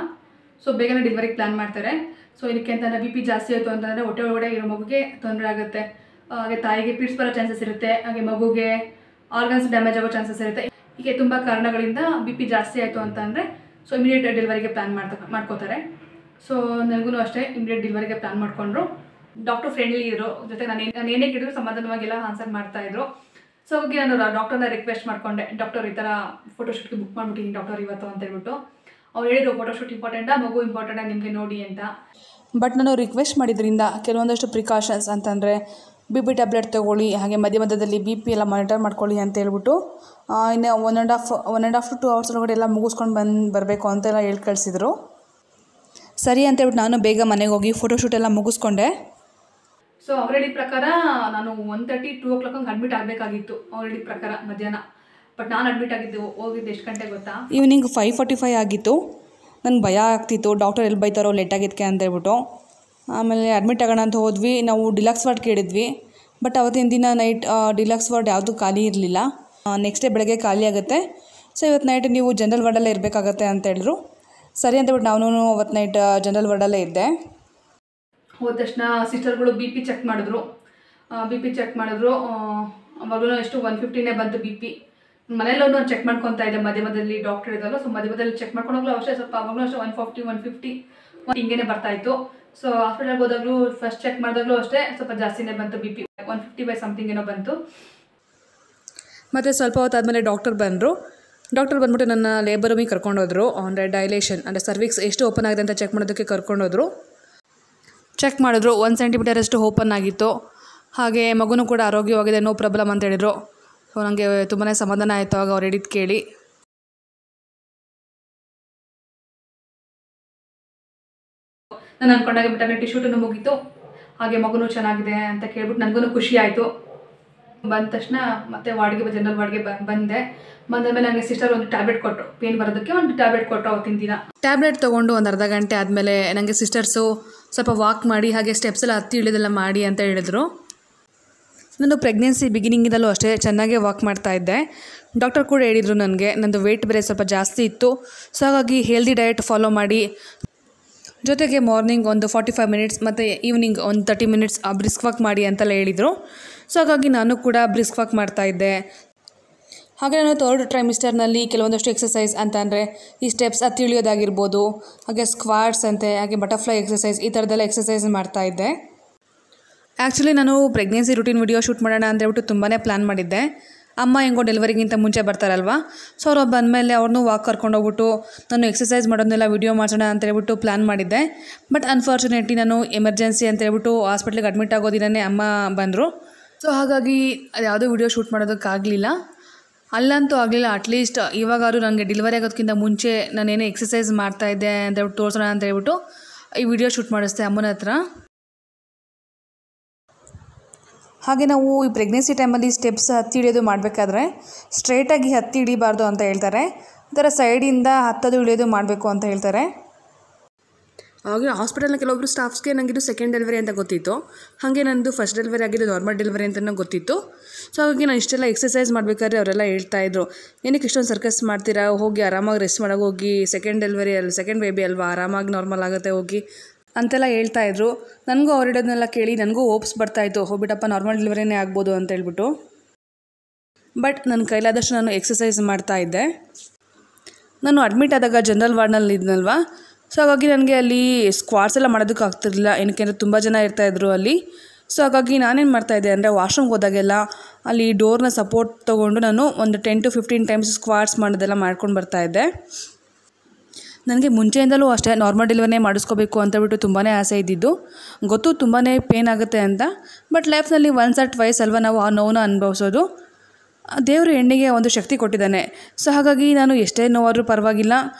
ಸೊ ಬೇಗನೆ ಡೆಲಿವರಿಗೆ ಪ್ಲಾನ್ ಮಾಡ್ತಾರೆ. ಸೊ ಇದಕ್ಕೆ ಅಂತಂದರೆ BP ಜಾಸ್ತಿ ಆಯಿತು ಅಂತಂದರೆ ಹೊಟ್ಟೆ ಒಳಗಡೆ ಇರೋ ಮಗುಗೆ ತೊಂದರೆ ಆಗುತ್ತೆ. ಹಾಗೆ ತಾಯಿಗೆ ಪಿಡ್ಸ್ ಬರೋ ಚಾನ್ಸಸ್ ಇರುತ್ತೆ, ಹಾಗೆ ಮಗುಗೆ ಆರ್ಗನ್ಸ್ ಡ್ಯಾಮೇಜ್ ಆಗೋ ಚಾನ್ಸಸ್ ಇರುತ್ತೆ. ಹೀಗೆ ತುಂಬ ಕಾರಣಗಳಿಂದ BP ಜಾಸ್ತಿ ಆಯಿತು ಅಂತ ಅಂದರೆ ಸೊ ಇಮಿಡಿಯೇಟ್ ಡೆಲಿವರಿಗೆ ಪ್ಲಾನ್ ಮಾಡ್ಕೋತಾರೆ. ಸೊ ನನಗೂ ಅಷ್ಟೇ ಇಮಿಡಿಯೇಟ್ ಡೆಲಿವರಿಗೆ ಪ್ಲಾನ್ ಮಾಡಿಕೊಂಡ್ರು. ಡಾಕ್ಟರ್ ಫ್ರೆಂಡ್ಲಿ ಇದ್ರು, ಜೊತೆ ನಾನು ಏನೇ ಕೇಳಿದ್ರು ಸಮಾಧಾನವಾಗೆಲ್ಲ ಆನ್ಸರ್ ಮಾಡ್ತಾಯಿದ್ರು. ಸೊ ಹೋಗಿ ನಾನು ಡಾಕ್ಟರ್ನ ರಿಕ್ವೆಸ್ಟ್ ಮಾಡಿಕೊಂಡೆ, ಡಾಕ್ಟರ್ ಈ ಥರ ಫೋಟೋಶೂಟ್ಗೆ ಬುಕ್ ಮಾಡಿಬಿಟ್ಟಿದ್ದೀನಿ ಡಾಕ್ಟರ್ ಇವತ್ತು ಅಂತ ಹೇಳ್ಬಿಟ್ಟು. ಅವ್ರು ಹೇಳಿದ್ರು ಫೋಟೋಶೂಟ್ ಇಂಪಾರ್ಟೆಂಟಾ, ಮಗು ಇಂಪಾರ್ಟೆಂಟಾ ನಿಮಗೆ ನೋಡಿ ಅಂತ. ಬಟ್ ನಾನು ರಿಕ್ವೆಸ್ಟ್ ಮಾಡಿದ್ರಿಂದ ಕೆಲವೊಂದಷ್ಟು ಪ್ರಿಕಾಷನ್ಸ್ ಅಂತಂದರೆ BP ಟ್ಯಾಬ್ಲೆಟ್ ತೊಗೊಳ್ಳಿ, ಹಾಗೆ ಮಧ್ಯದಲ್ಲಿ BP ಎಲ್ಲ ಮಾನಿಟರ್ ಮಾಡ್ಕೊಳ್ಳಿ ಅಂತ ಹೇಳ್ಬಿಟ್ಟು ಇನ್ನು 1.5 to 2 hours ಒಳಗಡೆ ಎಲ್ಲ ಮುಗಿಸ್ಕೊಂಡು ಬರಬೇಕು ಅಂತೆಲ್ಲ ಹೇಳಿ ಕಳಿಸಿದ್ರು. ಸರಿ ಅಂತೇಳ್ಬಿಟ್ಟು ನಾನು ಬೇಗ ಮನೆಗೆ ಹೋಗಿ ಫೋಟೋಶೂಟ್ ಎಲ್ಲ ಮುಗಿಸ್ಕೊಂಡೆ. ಸೊ ಅವ್ರು ಹೇಳಿದ ಪ್ರಕಾರ ನಾನು 1:30 2 o'clock ಹಂಗೆ ಅಡ್ಮಿಟ್ ಆಗಬೇಕಾಗಿತ್ತು ಅವ್ರು ಹೇಳಿದ ಪ್ರಕಾರ ಮಧ್ಯಾಹ್ನ. ಬಟ್ ನಾನು ಅಡ್ಮಿಟ್ ಹೋಗಿದ್ದು ಎಷ್ಟು ಗಂಟೆಗೆ ಗೊತ್ತಾ? ಈವ್ನಿಂಗ್ 5:45 ಆಗಿತ್ತು. ನನಗೆ ಭಯ ಆಗ್ತಿತ್ತು, ಡಾಕ್ಟರ್ ಎಲ್ಲಿ ಬೈತಾರೋ ಲೇಟ್ ಆಗಿದ್ದಕ್ಕೆ ಅಂತ ಹೇಳ್ಬಿಟ್ಟು. ಆಮೇಲೆ ಅಡ್ಮಿಟ್ ಆಗೋಣ ಅಂತ ಹೋದ್ವಿ. ನಾವು ಡಿಲಕ್ಸ್ ವಾರ್ಡ್ ಕೇಳಿದ್ವಿ, ಬಟ್ ಅವತ್ತಿನ ದಿನ ನೈಟ್ ಡಿಲಕ್ಸ್ ವಾರ್ಡ್ ಯಾವುದೂ ಖಾಲಿ ಇರಲಿಲ್ಲ. ನೆಕ್ಸ್ಟ್ ಡೇ ಬೆಳಗ್ಗೆ ಖಾಲಿ ಆಗುತ್ತೆ. ಸೊ ಇವತ್ತು ನೈಟ್ ನೀವು ಜನರಲ್ ವಾರ್ಡಲ್ಲೇ ಇರಬೇಕಾಗತ್ತೆ ಅಂತ ಹೇಳಿದ್ರು. ಸರಿ ಅಂತೇಳ್ಬಿಟ್ಟು ನಾನು ಅವತ್ತು ನೈಟ್ ಜನರಲ್ ವಾರ್ಡಲ್ಲೇ ಇದ್ದೆ. ಹೋದ ತಕ್ಷಣ ಸಿಸ್ಟರ್ಗಳು BP ಚೆಕ್ ಮಾಡಿದ್ರು. ಅವಾಗಲೂ ಎಷ್ಟು 150ನೇ ಬಂತು BP. ಮನೆಯಲ್ಲೂ ಚೆಕ್ ಮಾಡ್ಕೊತಾ ಇದ್ದೆ, ಮಧ್ಯದಲ್ಲಿ ಡಾಕ್ಟರ್ ಇದ್ದಲ್ಲ. ಸೊ ಮಧ್ಯದಲ್ಲಿ ಚೆಕ್ ಮಾಡ್ಕೊಂಡೋಗ್ಲೂ ಅಷ್ಟೇ ಸ್ವಲ್ಪ, ಅವಾಗಲೂ ಅಷ್ಟೇ 150 ಹಿಂಗೇನೆ ಬರ್ತಾಯಿತ್ತು. ಸೊ ಹಾಸ್ಪಿಟಲ್ಗೆ ಹೋದಾಗಲೂ ಫಸ್ಟ್ ಚೆಕ್ ಮಾಡಿದಾಗಲೂ ಅಷ್ಟೇ ಸ್ವಲ್ಪ ಜಾಸ್ತಿನೇ ಬಂತು BP, 150 ಸಮಥಿಂಗ್ ಏನೋ ಬಂತು. ಮತ್ತು ಸ್ವಲ್ಪ ಹೊತ್ತಾದಮೇಲೆ ಡಾಕ್ಟರ್ ಬಂದ್ಬಿಟ್ಟು ನನ್ನ ಲೇಬರ್ ರೂಮಿಗೆ ಕರ್ಕೊಂಡೋದ್ರು. ಅಂದರೆ ಡೈಲೇಷನ್ ಅಂದರೆ ಸರ್ವಿಕ್ಸ್ ಎಷ್ಟು ಓಪನ್ ಆಗಿದೆ ಅಂತ ಚೆಕ್ ಮಾಡೋದಕ್ಕೆ ಕರ್ಕೊಂಡೋದ್ರು. ಚೆಕ್ ಮಾಡಿದ್ರು, 1 centimeter ಓಪನ್ ಆಗಿತ್ತು. ಹಾಗೆ ಮಗುನೂ ಕೂಡ ಆರೋಗ್ಯವಾಗಿದೆ, ನೋ ಪ್ರಾಬ್ಲಮ್ ಅಂತ ಹೇಳಿದರು. ಸೊ ನನಗೆ ತುಂಬಾ ಸಮಾಧಾನ ಆಯಿತು ಆಗ ಅವ್ರು ಹೇಳಿದ್ದು ಕೇಳಿ. ನಾನು ಅಂದ್ಕೊಂಡಾಗ ಮೆಟರ್ನಿಟಿ ಶೂಟನ್ನು ಮುಗೀತು, ಹಾಗೆ ಮಗುನೂ ಚೆನ್ನಾಗಿದೆ ಅಂತ ಕೇಳ್ಬಿಟ್ಟು ನನಗೂ ಖುಷಿ ಆಯಿತು. ಬಂದ ತಕ್ಷಣ ಮತ್ತೆ ಜನರಲ್ ವಾರ್ಡ್ಗೆ ಬಂದಮೇಲೆ ನನಗೆ ಸಿಸ್ಟರ್ ಒಂದು ಟ್ಯಾಬ್ಲೆಟ್ ಕೊಟ್ಟರು, ಪೇನ್ ಬರೋದಕ್ಕೆ ಒಂದು ಟ್ಯಾಬ್ಲೆಟ್ ಕೊಟ್ಟರು. ಅವತ್ತಿನ ದಿನ ಟ್ಯಾಬ್ಲೆಟ್ ತೊಗೊಂಡು ಒಂದು ಅರ್ಧ ಗಂಟೆ ಆದಮೇಲೆ ನನಗೆ ಸಿಸ್ಟರ್ಸು ಸ್ವಲ್ಪ ವಾಕ್ ಮಾಡಿ ಹಾಗೆ ಸ್ಟೆಪ್ಸ್ ಎಲ್ಲ ಹತ್ತಿ ಇಳಿದೆಲ್ಲ ಮಾಡಿ ಅಂತ ಹೇಳಿದ್ರು. ನಾನು ಪ್ರೆಗ್ನೆನ್ಸಿ ಬಿಗಿನಿಂಗಿನಲ್ಲೂ ಅಷ್ಟೇ ಚೆನ್ನಾಗೇ ವಾಕ್ ಮಾಡ್ತಾಯಿದ್ದೆ. ಡಾಕ್ಟರ್ ಕೂಡ ಹೇಳಿದರು ನನಗೆ, ನಂದು ವೆಯ್ಟ್ ಬೇರೆ ಸ್ವಲ್ಪ ಜಾಸ್ತಿ ಇತ್ತು. ಸೊ ಹಾಗಾಗಿ ಹೆಲ್ದಿ ಡಯಟ್ ಫಾಲೋ ಮಾಡಿ, ಜೊತೆಗೆ ಮಾರ್ನಿಂಗ್ ಒಂದು 45 minutes ಮತ್ತು ಈವ್ನಿಂಗ್ ಒಂದು 30 minutes ಬ್ರಿಸ್ಕ್ ವಾಕ್ ಮಾಡಿ ಅಂತೆಲ್ಲ ಹೇಳಿದರು. ಸೊ ಹಾಗಾಗಿ ನಾನು ಕೂಡ ಬ್ರಿಸ್ಕ್ ವಾಕ್ ಮಾಡ್ತಾಯಿದ್ದೆ. ಹಾಗೆ ನಾನು 3rd ಟ್ರೈಮಿಸ್ಟರ್ನಲ್ಲಿ ಕೆಲವೊಂದಷ್ಟು ಎಕ್ಸಸೈಸ್ ಅಂತ ಅಂದರೆ ಈ ಸ್ಟೆಪ್ಸ್ ಹತ್ತಿ ಇಳಿಯೋದಾಗಿರ್ಬೋದು, ಹಾಗೆ ಸ್ಕ್ವಾಟ್ಸ್ ಅಂತೆ, ಹಾಗೆ ಬಟರ್ಫ್ಲೈ ಎಕ್ಸಸೈಸ್, ಈ ಥರದ್ದೆಲ್ಲ ಎಕ್ಸಸೈಸ್ ಮಾಡ್ತಾಯಿದ್ದೆ. ಆ್ಯಕ್ಚುಲಿ ನಾನು ಪ್ರೆಗ್ನೆನ್ಸಿ ರೂಟೀನ್ ವಿಡಿಯೋ ಶೂಟ್ ಮಾಡೋಣ ಅಂತ ಹೇಳ್ಬಿಟ್ಟು ತುಂಬಾ ಪ್ಲ್ಯಾನ್ ಮಾಡಿದ್ದೆ. ಅಮ್ಮ ಹೆಂಗೋ ಡೆಲಿವರಿಗಿಂತ ಮುಂಚೆ ಬರ್ತಾರಲ್ವ, ಸೊ ಅವ್ರು ಬಂದಮೇಲೆ ಅವ್ರನ್ನೂ ವಾಕ್ ಕರ್ಕೊಂಡೋಗ್ಬಿಟ್ಟು ನಾನು ಎಕ್ಸಸೈಸ್ ಮಾಡೋದನ್ನೆಲ್ಲ ವೀಡಿಯೋ ಮಾಡೋಣ ಅಂತ ಹೇಳ್ಬಿಟ್ಟು ಪ್ಲ್ಯಾನ್ ಮಾಡಿದ್ದೆ. ಬಟ್ ಅನ್ಫಾರ್ಚುನೇಟ್ಲಿ ನಾನು ಎಮರ್ಜೆನ್ಸಿ ಅಂತ ಹೇಳ್ಬಿಟ್ಟು ಹಾಸ್ಪಿಟ್ಲಿಗೆ ಅಡ್ಮಿಟ್ ಆಗೋ ದಿನವೇ ಅಮ್ಮ ಬಂದರು. ಸೊ ಹಾಗಾಗಿ ಅದು ಯಾವುದೂ ವೀಡಿಯೋ ಶೂಟ್ ಮಾಡೋದಕ್ಕಾಗಲಿಲ್ಲ. ಅಲ್ಲಂತೂ ಆಗಲಿಲ್ಲ. ಅಟ್ಲೀಸ್ಟ್ ಇವಾಗಾದ್ರೂ ನನಗೆ ಡೆಲಿವರಿ ಆಗೋದಕ್ಕಿಂತ ಮುಂಚೆ ನಾನೇನೇ ಎಕ್ಸಸೈಸ್ ಮಾಡ್ತಾಯಿದ್ದೆ ಅಂತ ಹೇಳ್ಬಿಟ್ಟು ತೋರಿಸೋಣ ಅಂತ ಹೇಳ್ಬಿಟ್ಟು ಈ ವಿಡಿಯೋ ಶೂಟ್ ಮಾಡಿಸ್ದೆ ಅಮ್ಮನ ಹತ್ರ. ಹಾಗೆ ನಾವು ಈ ಪ್ರೆಗ್ನೆನ್ಸಿ ಟೈಮಲ್ಲಿ ಸ್ಟೆಪ್ಸ್ ಹತ್ತಿ ಇಳಿಯೋದು ಮಾಡಬೇಕಾದ್ರೆ ಸ್ಟ್ರೈಟಾಗಿ ಹತ್ತಿ ಇಳಿಬಾರ್ದು ಅಂತ ಹೇಳ್ತಾರೆ. ಈ ಥರ ಸೈಡಿಂದ ಹತ್ತೋದು ಇಳಿಯೋದು ಮಾಡಬೇಕು ಅಂತ ಹೇಳ್ತಾರೆ. ಹಾಗೆ ಹಾಸ್ಪಿಟಲ್ನ ಕೆಲವೊಬ್ಬರು ಸ್ಟಾಫ್ಸ್ಗೆ ನನಗಿದು ಸೆಕೆಂಡ್ ಡೆಲಿವರಿ ಅಂತ ಗೊತ್ತಿತ್ತು. ಹಾಗೆ ನಂದು ಫಸ್ಟ್ ಡೆಲಿವರಿ ಆಗಿದ್ದು ನಾರ್ಮಲ್ ಡೆಲಿವರಿ ಅಂತಲೂ ಗೊತ್ತಿತ್ತು. ಸೊ ಹಾಗಾಗಿ ನಾನು ಇಷ್ಟೆಲ್ಲ ಎಕ್ಸಸೈಸ್ ಮಾಡಬೇಕಾದ್ರೆ ಅವರೆಲ್ಲ ಹೇಳ್ತಾಯಿದ್ರು, ಏನಕ್ಕೆ ಇಷ್ಟೊಂದು ಸರ್ಕಸ್ ಮಾಡ್ತೀರಾ, ಹೋಗಿ ಆರಾಮಾಗಿ ರೆಸ್ಟ್ ಮಾಡೋಕೆ ಹೋಗಿ, ಸೆಕೆಂಡ್ ಡೆಲಿವರಿ ಸೆಕೆಂಡ್ ಬೇಬಿ ಅಲ್ವಾ, ಆರಾಮಾಗಿ ನಾರ್ಮಲ್ ಆಗುತ್ತೆ ಹೋಗಿ ಅಂತೆಲ್ಲ ಹೇಳ್ತಾಯಿದ್ರು. ನನಗೂ ಅವ್ರು ಹೇಳೋದನ್ನೆಲ್ಲ ಕೇಳಿ ನನಗೂ ಹೋಪ್ಸ್ ಬರ್ತಾಯಿತ್ತು, ಹೋಗ್ಬಿಟ್ಟಪ್ಪ ನಾರ್ಮಲ್ ಡೆಲಿವರಿನೇ ಆಗ್ಬೋದು ಅಂತ ಹೇಳ್ಬಿಟ್ಟು. ಬಟ್ ನನ್ನ ಕೈಲಾದಷ್ಟು ನಾನು ಎಕ್ಸಸೈಸ್ ಮಾಡ್ತಾಯಿದ್ದೆ. ನಾನು ಅಡ್ಮಿಟ್ ಆದಾಗ ಜನರಲ್ ವಾರ್ಡ್ನಲ್ಲಿ ಇದ್ನಲ್ವ, ಸೊ ಹಾಗಾಗಿ ನನಗೆ ಅಲ್ಲಿ ಸ್ಕ್ವಾಟ್ಸ್ ಎಲ್ಲ ಮಾಡೋದಕ್ಕೆ ಆಗ್ತಿರಲಿಲ್ಲ, ಏನಕ್ಕೆ ಅಂದರೆ ತುಂಬ ಜನ ಇರ್ತಾಯಿದ್ರು ಅಲ್ಲಿ. ಸೊ ಹಾಗಾಗಿ ನಾನೇನು ಮಾಡ್ತಾಯಿದ್ದೆ ಅಂದರೆ ವಾಶ್ರೂಮ್ಗೆ ಹೋದಾಗೆಲ್ಲ ಅಲ್ಲಿ ಡೋರ್ನ ಸಪೋರ್ಟ್ ತೊಗೊಂಡು ನಾನು ಒಂದು 10 to 15 ಟೈಮ್ಸ್ ಸ್ಕ್ವಾಟ್ಸ್ ಮಾಡೋದೆಲ್ಲ ಮಾಡ್ಕೊಂಡು ಬರ್ತಾಯಿದ್ದೆ. ನನಗೆ ಮುಂಚೆಯಿಂದಲೂ ಅಷ್ಟೇ ನಾರ್ಮಲ್ ಡೆಲಿವರಿನೇ ಮಾಡಿಸ್ಕೋಬೇಕು ಅಂತಬಿಟ್ಟು ತುಂಬಾ ಆಸೆ ಇದ್ದಿದ್ದು. ಗೊತ್ತು ತುಂಬಾ ಪೇನ್ ಆಗುತ್ತೆ ಅಂತ, ಬಟ್ ಲೈಫ್ನಲ್ಲಿ ಒನ್ಸ್ ಆರ್ ಟ್ವೈಸ್ ಅಲ್ವಾ ನಾವು ಆ ನೋವನ್ನ ಅನುಭವಿಸೋದು. ದೇವರು ಹೆಣ್ಣಿಗೆ ಒಂದು ಶಕ್ತಿ ಕೊಟ್ಟಿದ್ದಾನೆ. ಸೊ ಹಾಗಾಗಿ ನಾನು ಎಷ್ಟೇ ನೋವಾದರೂ ಪರವಾಗಿಲ್ಲ,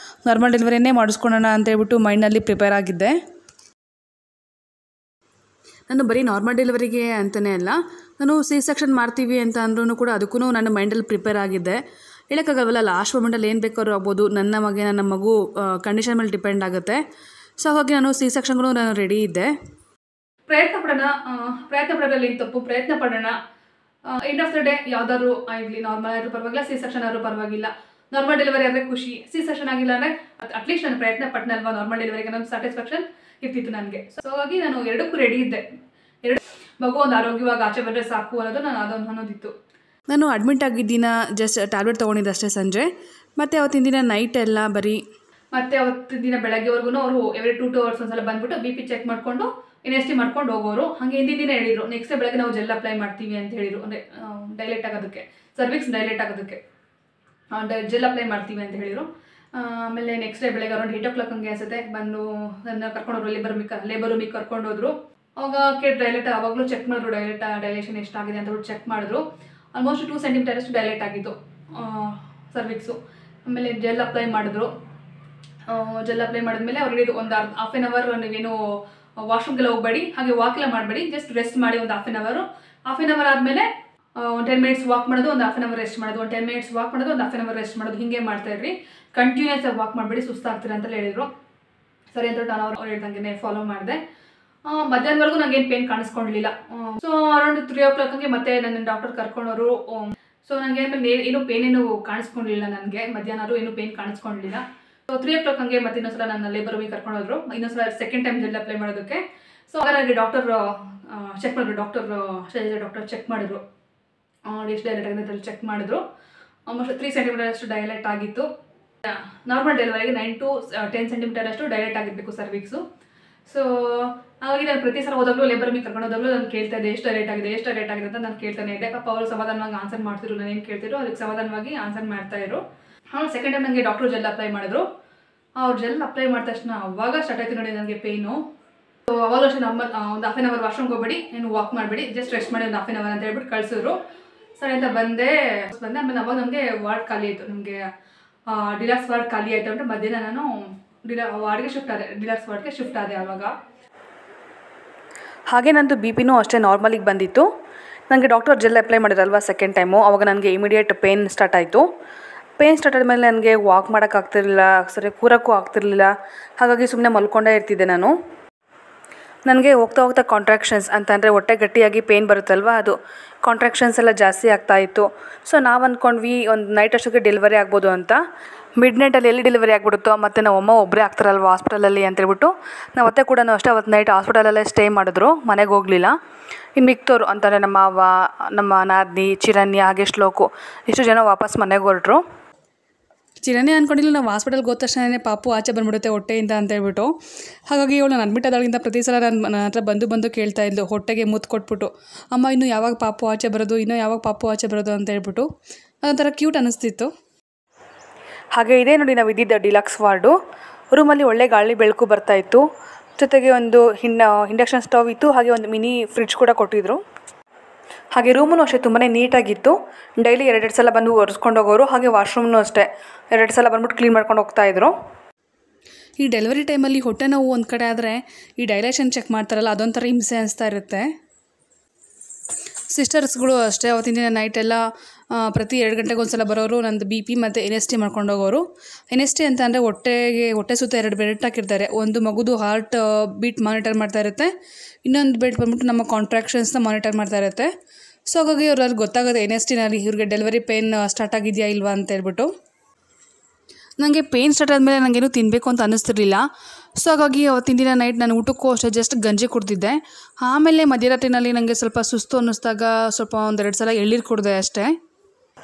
ನಾರ್ಮಲ್ ಡೆಲಿವರಿನೇ ಮಾಡಿಸ್ಕೊಳ್ಳೋಣ ಅಂತೇಳ್ಬಿಟ್ಟು ಮೈಂಡ್ನಲ್ಲಿ ಪ್ರಿಪೇರ್ ಆಗಿದ್ದೆ. ನಾನು ಬರೀ ನಾರ್ಮಲ್ ಡೆಲಿವರಿಗೆ ಅಂತಲೇ ಅಲ್ಲ, ನಾನು ಸಿ ಸೆಕ್ಷನ್ ಮಾಡ್ತೀವಿ ಅಂತ ಅಂದ್ರೂ ಕೂಡ ಅದಕ್ಕೂ ನಾನು ಮೈಂಡಲ್ಲಿ ಪ್ರಿಪೇರ್ ಆಗಿದ್ದೆ. ಹೇಳೋಕ್ಕಾಗಲ್ವಲ್ಲ, ಲಾಸ್ಟ್ ಮೊಮೆಂಟಲ್ಲಿ ಏನು ಬೇಕಾದ್ರೂ ಆಗ್ಬೋದು, ನನ್ನ ಮಗು ಕಂಡೀಷನ್ ಮೇಲೆ ಡಿಪೆಂಡ್ ಆಗುತ್ತೆ. ಸೊ ಹಾಗಾಗಿ ನಾನು ಸಿ ಸೆಕ್ಷನ್ಗೂ ನಾನು ರೆಡಿ ಇದ್ದೆ. ಪ್ರಯತ್ನ ಪಡೋದ್ರಲ್ಲಿ ತಪ್ಪು, ಪ್ರಯತ್ನ ಪಡೋಣ. ಎಂಡ್ ಆಫ್ ದ ಡೇ ಯಾವುದಾದ್ರು ಆಗಲಿ, ನಾರ್ಮಲ್ ಆದರೂ ಪರವಾಗಿಲ್ಲ, ಸಿ ಸೆಕ್ಷನ್ ಆದರೂ ಪರವಾಗಿಲ್ಲ. ನಾರ್ಮಲ್ ಡೆಲಿವರಿ ಆದರೆ ಖುಷಿ, ಸಿ ಸೆಕ್ಷನ್ ಆಗಿಲ್ಲ ಅಂದರೆ ಅಟ್ಲೀಸ್ಟ್ ನಾನು ಪ್ರಯತ್ನ ಪಟ್ಟನಲ್ವಾ ನಾರ್ಮಲ್ ಡೆಲಿವರಿಗೆ, ನನ್ನ ಸ್ಯಾಟಿಸ್ಫ್ಯಾಕ್ಷನ್ ಇರ್ತಿತ್ತು ನನಗೆ. ಸೊ ಹಾಗಾಗಿ ನಾನು ಎರಡಕ್ಕೂ ರೆಡಿ ಇದ್ದೆ. ಮಗು ಒಂದು ಆರೋಗ್ಯವಾಗಿ ಆಚೆ ಬಂದರೆ ಸಾಕು ಅನ್ನೋದು ಅನ್ನೋದಿತ್ತು. ನಾನು ಅಡ್ಮಿಟ್ ಆಗಿದ್ದಿನ ಜಸ್ಟ್ ಟ್ಯಾಬ್ಲೆಟ್ ತೊಗೊಂಡಿದ್ದೆ ಅಷ್ಟೇ ಸಂಜೆ. ಮತ್ತು ಅವತ್ತಿನ ದಿನ ನೈಟ್ ಎಲ್ಲ ಮತ್ತು ಅವತ್ತಿನ ದಿನ ಬೆಳಗ್ಗೆವರೆಗೂ ಅವರು ಎವ್ರಿ 2 hours ಒಂದ್ಸಲ ಬಂದುಬಿಟ್ಟು BP ಚೆಕ್ ಮಾಡಿಕೊಂಡು NST ಮಾಡ್ಕೊಂಡು ಹೋಗೋರು. ಹಾಗೆ ಹಿಂದಿನ ದಿನ ಹೇಳಿದರು, ನೆಕ್ಸ್ಟ್ ಡೇ ಬೆಳಗ್ಗೆ ನಾವು ಜೆಲ್ ಅಪ್ಲೈ ಮಾಡ್ತೀವಿ ಅಂತ ಹೇಳಿದರು. ಅಂದರೆ ಡೈಲೇಟ್ ಆಗೋದಕ್ಕೆ, ಸರ್ವಿಕ್ಸ್ ಡೈಲೇಟ್ ಆಗೋದಕ್ಕೆ ಜೆಲ್ ಅಪ್ಲೈ ಮಾಡ್ತೀವಿ ಅಂತ ಹೇಳಿದರು. ಆಮೇಲೆ ನೆಕ್ಸ್ಟ್ ಡೇ ಬೆಳಗ್ಗೆ ಅರೌಂಡ್ 8 o'clock ಹಂಗೆ ಅನ್ಸುತ್ತೆ ಬಂದು ನನ್ನ ಕರ್ಕೊಂಡೋದ್ರು, ಲೇಬರ್ ರೂಮಿಗೆ ಕರ್ಕೊಂಡೋದ್ರು. ಅವಾಗ ಡೈಲೇಟ್ ಆವಾಗಲೂ ಚೆಕ್ ಮಾಡಿದ್ರು, ಡೈಲೇಷನ್ ಎಷ್ಟಾಗಿದೆ ಅಂತ ಹೇಳ್ಬಿಟ್ಟು ಚೆಕ್ ಮಾಡಿದ್ರು. ಆಲ್ಮೋಸ್ಟ್ 2 centimeters ಡೈಲೇಟ್ ಆಗಿತ್ತು ಸರ್ವಿಕ್ಸು. ಆಮೇಲೆ ಜೆಲ್ ಅಪ್ಲೈ ಮಾಡಿದ್ರು. ಜೆಲ್ ಅಪ್ಲೈ ಮಾಡಿದ್ಮೇಲೆ ಅವ್ರಿಗೆ ಒಂದು ಹಾಫ್ ಆನ್ ಅವರ್ ನೀವೇನು ವಾಶ್ರೂಮ್ಗೆಲ್ಲ ಹೋಗಬೇಡಿ, ಹಾಗೆ ವಾಕೆಲ್ಲ ಮಾಡಬೇಡಿ, ಜಸ್ಟ್ ರೆಸ್ಟ್ ಮಾಡಿ ಒಂದು ಹಾಫ್ ಆನ್ ಅವರ್ ಆದಮೇಲೆ ಒಂದು 10 minutes ವಾಕ್ ಮಾಡೋದು, ಒಂದು ಹಾಫ್ ಆನ್ ಅವರ್ ರೆಸ್ಟ್ ಮಾಡೋದು, ಒಂದು 10 minutes ವಾಕ್ ಮಾಡೋದು, ಒಂದು ಹಾಫ್ ಆನ್ ಅವರ್ ರೆಸ್ಟ್ ಮಾಡೋದು, ಹೀಗೆ ಮಾಡ್ತಾಯಿದ್ರಿ. ಕಂಟಿನ್ಯೂಸ್ ಆಗಿ ವಾಕ್ ಮಾಡಬೇಡಿ, ಸುಸ್ತಾಗ್ತೀರ ಅಂತ ಹೇಳಿದರು. ಸರಿ ಅಂತ ನಾನು ಅವ್ರು ಹೇಳ್ದಂಗೆ ಫಾಲೋ ಮಾಡಿದೆ. ಮಧ್ಯಾಹ್ನವರೆಗೂ ನನಗೇನು ಪೇನ್ ಕಾಣಿಸ್ಕೊಳ್ಳಲಿಲ್ಲ. ಸೊ ಅರೌಂಡ್ 3 o'clock ಹಂಗೆ ಮತ್ತೆ ನನ್ನ ಡಾಕ್ಟರ್ ಕರ್ಕೊಂಡವರು. ಸೊ ನನಗೆ ಏನೂ ಪೇನ್ ಕಾಣಿಸ್ಕೊಂಡಿಲ್ಲ, ನನಗೆ ಮಧ್ಯಾಹ್ನ ಏನೂ ಪೇನ್ ಕಾಣಿಸ್ಕೊಂಡಿಲ್ಲ. ಸೊ 3 o'clock ಹಂಗೆ ಮತ್ತೆ ಇನ್ನೊಂದ್ಸಲ ನನ್ನ ಲೇಬರ್ ರೂಮಿಗೆ ಕರ್ಕೊಂಡೋದ್ರು, ಇನ್ನೊಂದ್ಸಲ ಸೆಕೆಂಡ್ ಟೈಮ್ ಜೆಲ್ ಅಪ್ಲೈ ಮಾಡೋದಕ್ಕೆ. ಸೊ ಹಾಗಾಗಿ ಡಾಕ್ಟರ್ ಚೆಕ್ ಮಾಡಿದ್ರು, ಡಾಕ್ಟರ್ ಚೆಕ್ ಮಾಡಿದ್ರು, ಎಷ್ಟು ಡೈಲೇಟ್ ಆಗಿದೆ ಅಂತ ಚೆಕ್ ಮಾಡಿದ್ರು. ಆಲ್ಮೋಸ್ಟ್ 3 centimeter ಅಷ್ಟು ಡೈಲೇಟ್ ಆಗಿತ್ತು. ನಾರ್ಮಲ್ ಡೆಲಿವರಿಗೆ 9 to 10 centimeter ಅಷ್ಟು ಡೈಲೇಟ್ ಆಗಿರಬೇಕು ಸರ್ವಿಕ್ಸು. ಸೊ ಹಾಗಾಗಿ ನಾನು ಪ್ರತಿ ಸಲ ಹೋದಾಗಲೂ ಲೇಬರ್ ರೂಮಿಗೆ ಕರ್ಕೊಂಡೋದಾಗಲೂ ನಾನು ಕೇಳ್ತಾ ಇದ್ದೆ, ಎಷ್ಟು ಡೈಲೇಟ್ ಆಗಿದೆ ಅಂತ ನಾನು ಕೇಳ್ತಾನೆ ಇದ್ದೆ. ಪಾಪ ಅವರು ಸಮಾಧಾನವಾಗಿ ಆನ್ಸರ್ ಮಾಡ್ತಿದ್ರು, ನಾನು ಏನು ಕೇಳ್ತಿದ್ರು ಅದಕ್ಕೆ ಸಮಾಧಾನವಾಗಿ ಆನ್ಸರ್ ಮಾಡ್ತಾಯಿದ್ರು. ಸೆಕೆಂಡ್ ಟೈಮ್ ನನಗೆ ಡಾಕ್ಟ್ರು ಜೆಲ್ ಅಪ್ಲೈ ಮಾಡಿದ್ರು. ಅವ್ರು ಜೆಲ್ ಅಪ್ಲೈ ಮಾಡಿದ ತಕ್ಷಣ ಅವಾಗ ಸ್ಟಾರ್ಟ್ ಆಯಿತು ನೋಡಿ ನನಗೆ ಪೇಯ್ನು. ಸೊ ಅವಾಗ ಅಷ್ಟೇ ಒಂದು ಹಾಫ್ ಆನ್ ಅವರ್ ವಾಶ್ರೂಮ್ಗೆ ಹೋಗಬೇಡಿ, ಏನು ವಾಕ್ ಮಾಡಬೇಡಿ, ಜಸ್ಟ್ ರೆಸ್ಟ್ ಮಾಡಿ ಒಂದು ಹಾಫ್ ಆನ್ ಅವರ್ ಅಂತ ಹೇಳ್ಬಿಟ್ಟು ಕಳಿಸಿದ್ರು. ಸರಿ ಅಂತ ಬಂದೆ. ಆಮೇಲೆ ಅವಾಗ ನಮಗೆ ವಾರ್ಡ್ ಖಾಲಿ ಆಯಿತು, ನಮಗೆ ಡಿಲಾಕ್ಸ್ ವಾರ್ಡ್ ಖಾಲಿ ಆಯಿತು ಅಂದರೆ ಮಧ್ಯಾಹ್ನ ನಾನು ಡಿಲಾಕ್ಸ್ ವಾರ್ಡ್ಗೆ ಶಿಫ್ಟ್ ಆದೆ ಆವಾಗ. ಹಾಗೆ ನಂದು BP ಅಷ್ಟೇ ನಾರ್ಮಲಿಗೆ ಬಂದಿತ್ತು. ನನಗೆ ಡಾಕ್ಟರ್ ಜೆಲ್ ಅಪ್ಲೈ ಮಾಡಿರಲ್ವ ಸೆಕೆಂಡ್ ಟೈಮು, ಆವಾಗ ನನಗೆ ಇಮಿಡಿಯೇಟ್ ಪೇನ್ ಸ್ಟಾರ್ಟ್ ಆಯಿತು. ಪೇನ್ ಸ್ಟಾರ್ಟ್ ಆದಮೇಲೆ ನನಗೆ ವಾಕ್ ಮಾಡೋಕ್ಕಾಗ್ತಿರ್ಲಿಲ್ಲ, ಸರಿ ಕೂರೋಕ್ಕೂ ಆಗ್ತಿರ್ಲಿಲ್ಲ. ಹಾಗಾಗಿ ಸುಮ್ಮನೆ ಮಲ್ಕೊಂಡೇ ಇರ್ತಿದ್ದೆ ನಾನು. ನನಗೆ ಹೋಗ್ತಾ ಕಾಂಟ್ರಾಕ್ಷನ್ಸ್ ಅಂತಂದರೆ ಹೊಟ್ಟೆ ಗಟ್ಟಿಯಾಗಿ ಪೇನ್ ಬರುತ್ತಲ್ವ, ಅದು ಕಾಂಟ್ರಾಕ್ಷನ್ಸ್ ಎಲ್ಲ ಜಾಸ್ತಿ ಆಗ್ತಾಯಿತ್ತು. ಸೊ ನಾವು ಅಂದ್ಕೊಂಡ್ವಿ ಒಂದು ನೈಟ್ ಅಷ್ಟೊತ್ತಿಗೆ ಡೆಲಿವರಿ ಆಗ್ಬೋದು ಅಂತ. ಮಿಡ್ ನೈಟಲ್ಲಿ ಎಲ್ಲಿ ಡೆಲಿವರಿ ಆಗಿಬಿಡುತ್ತೋ, ಮತ್ತು ನಾವು ಅಮ್ಮ ಒಬ್ಬರೇ ಆಗ್ತಾರಲ್ವ ಹಾಸ್ಪಿಟಲಲ್ಲಿ ಅಂತೇಳ್ಬಿಟ್ಟು ನಾವು ಅತ್ತೆ ಕೂಡ ಅಷ್ಟೇ ಅವತ್ತು ನೈಟ್ ಹಾಸ್ಪಿಟಲಲ್ಲೇ ಸ್ಟೇ ಮಾಡಿದ್ರು, ಮನೆಗೆ ಹೋಗಲಿಲ್ಲ. ಇನ್ನು ಮಿಕ್ತೋರು ಅಂತಂದರೆ ನಮ್ಮ ಅವ್ವ, ನಮ್ಮ ನಾದಿನಿ, ಚಿರನ್ಯ, ಹಾಗೆ ಶ್ಲೋಕು ಇಷ್ಟು ಜನ ವಾಪಸ್ ಮನೆಗೆ ಹೊರಟ್ರು. ಚಿರನೇ ಅಂದ್ಕೊಂಡಿಲ್ಲ, ನಾವು ಹಾಸ್ಪಿಟಲ್ಗೆ ಹೋದ ತಕ್ಷಣ ಪಾಪು ಆಚೆ ಬಂದುಬಿಡುತ್ತೆ ಹೊಟ್ಟೆಯಿಂದ ಅಂತ ಹೇಳ್ಬಿಟ್ಟು. ಹಾಗಾಗಿ ಇವಳು ನಾನು ಅಡ್ಮಿಟ್ ಆದಾಗಿಂದ ಪ್ರತಿ ಸಲ ನನ್ನ ಹತ್ರ ಬಂದು ಕೇಳ್ತಾ ಇದ್ಲು, ಹೊಟ್ಟೆಗೆ ಮುತ್ತು ಕೊಟ್ಬಿಟ್ಟು, ಅಮ್ಮ ಇನ್ನೂ ಯಾವಾಗ ಪಾಪು ಆಚೆ ಬರೋದು ಅಂತ ಹೇಳ್ಬಿಟ್ಟು. ಅದೊಂಥರ ಕ್ಯೂಟ್ ಅನ್ನಿಸ್ತಿತ್ತು. ಹಾಗೆ ಇದೇ ನೋಡಿ ನಾವು ಇದ್ದಿದ್ದ ಡಿಲಕ್ಸ್ ವಾರ್ಡು. ರೂಮಲ್ಲಿ ಒಳ್ಳೆ ಗಾಳಿ ಬೆಳಕು ಬರ್ತಾಯಿತ್ತು, ಜೊತೆಗೆ ಒಂದು ಇಂಡಕ್ಷನ್ ಸ್ಟವ್ ಇತ್ತು, ಹಾಗೆ ಒಂದು ಮಿನಿ ಫ್ರಿಡ್ಜ್ ಕೂಡ ಕೊಟ್ಟಿದ್ರು. ಹಾಗೆ ರೂಮೂ ಅಷ್ಟೇ ತುಂಬಾ ನೀಟಾಗಿತ್ತು. ಡೈಲಿ 2 ಸಲ ಬಂದು ಒರೆಸ್ಕೊಂಡು ಹೋಗೋರು. ಹಾಗೆ ವಾಶ್ರೂಮ್ನೂ ಅಷ್ಟೇ 2 ಸಲ ಬಂದ್ಬಿಟ್ಟು ಕ್ಲೀನ್ ಮಾಡ್ಕೊಂಡು ಹೋಗ್ತಾಯಿದ್ರು. ಈ ಡೆಲಿವರಿ ಟೈಮಲ್ಲಿ ಹೊಟ್ಟೆ ನೋವು ಒಂದು ಕಡೆ ಆದರೆ ಈ ಡೈಲೇಷನ್ ಚೆಕ್ ಮಾಡ್ತಾರಲ್ಲ ಅದೊಂಥರ ಹಿಂಸೆ ಅನಿಸ್ತಾ ಇರುತ್ತೆ. ಸಿಸ್ಟರ್ಸ್ಗಳು ಅಷ್ಟೇ ಅವತ್ತಿನ ದಿನ ನೈಟೆಲ್ಲ ಪ್ರತಿ 2 ಗಂಟೆಗೆ ಒಂದು ಸಲ ಬರೋರು. ನಂದು BP ಮತ್ತು NST ಮಾಡ್ಕೊಂಡು ಹೋಗೋರು. NST ಅಂತ ಅಂದರೆ ಹೊಟ್ಟೆ ಸುತ್ತ 2 ಬೆಲ್ಟ್ ಹಾಕಿರ್ತಾರೆ. ಒಂದು ಮಗುದು ಹಾರ್ಟ್ ಬೀಟ್ ಮಾನಿಟರ್ ಮಾಡ್ತಾ ಇರುತ್ತೆ, ಇನ್ನೊಂದು ಬೆಲ್ಟ್ ಬಂದ್ಬಿಟ್ಟು ನಮ್ಮ ಕಾಂಟ್ರಾಕ್ಷನ್ಸ್ನ ಮಾನಿಟರ್ ಮಾಡ್ತಾ ಇರುತ್ತೆ. ಸೊ ಹಾಗಾಗಿ ಅವ್ರಲ್ಲಿ ಗೊತ್ತಾಗುತ್ತೆ NSTನಲ್ಲಿ ಇವ್ರಿಗೆ ಡೆಲಿವರಿ ಪೇನ್ ಸ್ಟಾರ್ಟ್ ಆಗಿದೆಯಾ ಇಲ್ವಾ ಅಂತ ಹೇಳ್ಬಿಟ್ಟು. ನನಗೆ ಪೇನ್ ಸ್ಟಾರ್ಟ್ ಆದಮೇಲೆ ನನಗೇನು ತಿನ್ನಬೇಕು ಅಂತ ಅನ್ನಿಸ್ತಿರ್ಲಿಲ್ಲ. ಸೊ ಹಾಗಾಗಿ ಅವತ್ತಿನ ದಿನ ನೈಟ್ ನಾನು ಊಟಕ್ಕೂ ಅಷ್ಟೇ ಜಸ್ಟ್ ಗಂಜಿ ಕುಡ್ದಿದ್ದೆ. ಆಮೇಲೆ ಮಧ್ಯರಾತ್ರಿನಲ್ಲಿ ನನಗೆ ಸ್ವಲ್ಪ ಸುಸ್ತು ಅನ್ನಿಸ್ದಾಗ ಸ್ವಲ್ಪ 1-2 ಸಲ ಎಳ್ಳೀರು ಕುಡಿದೆ ಅಷ್ಟೇ.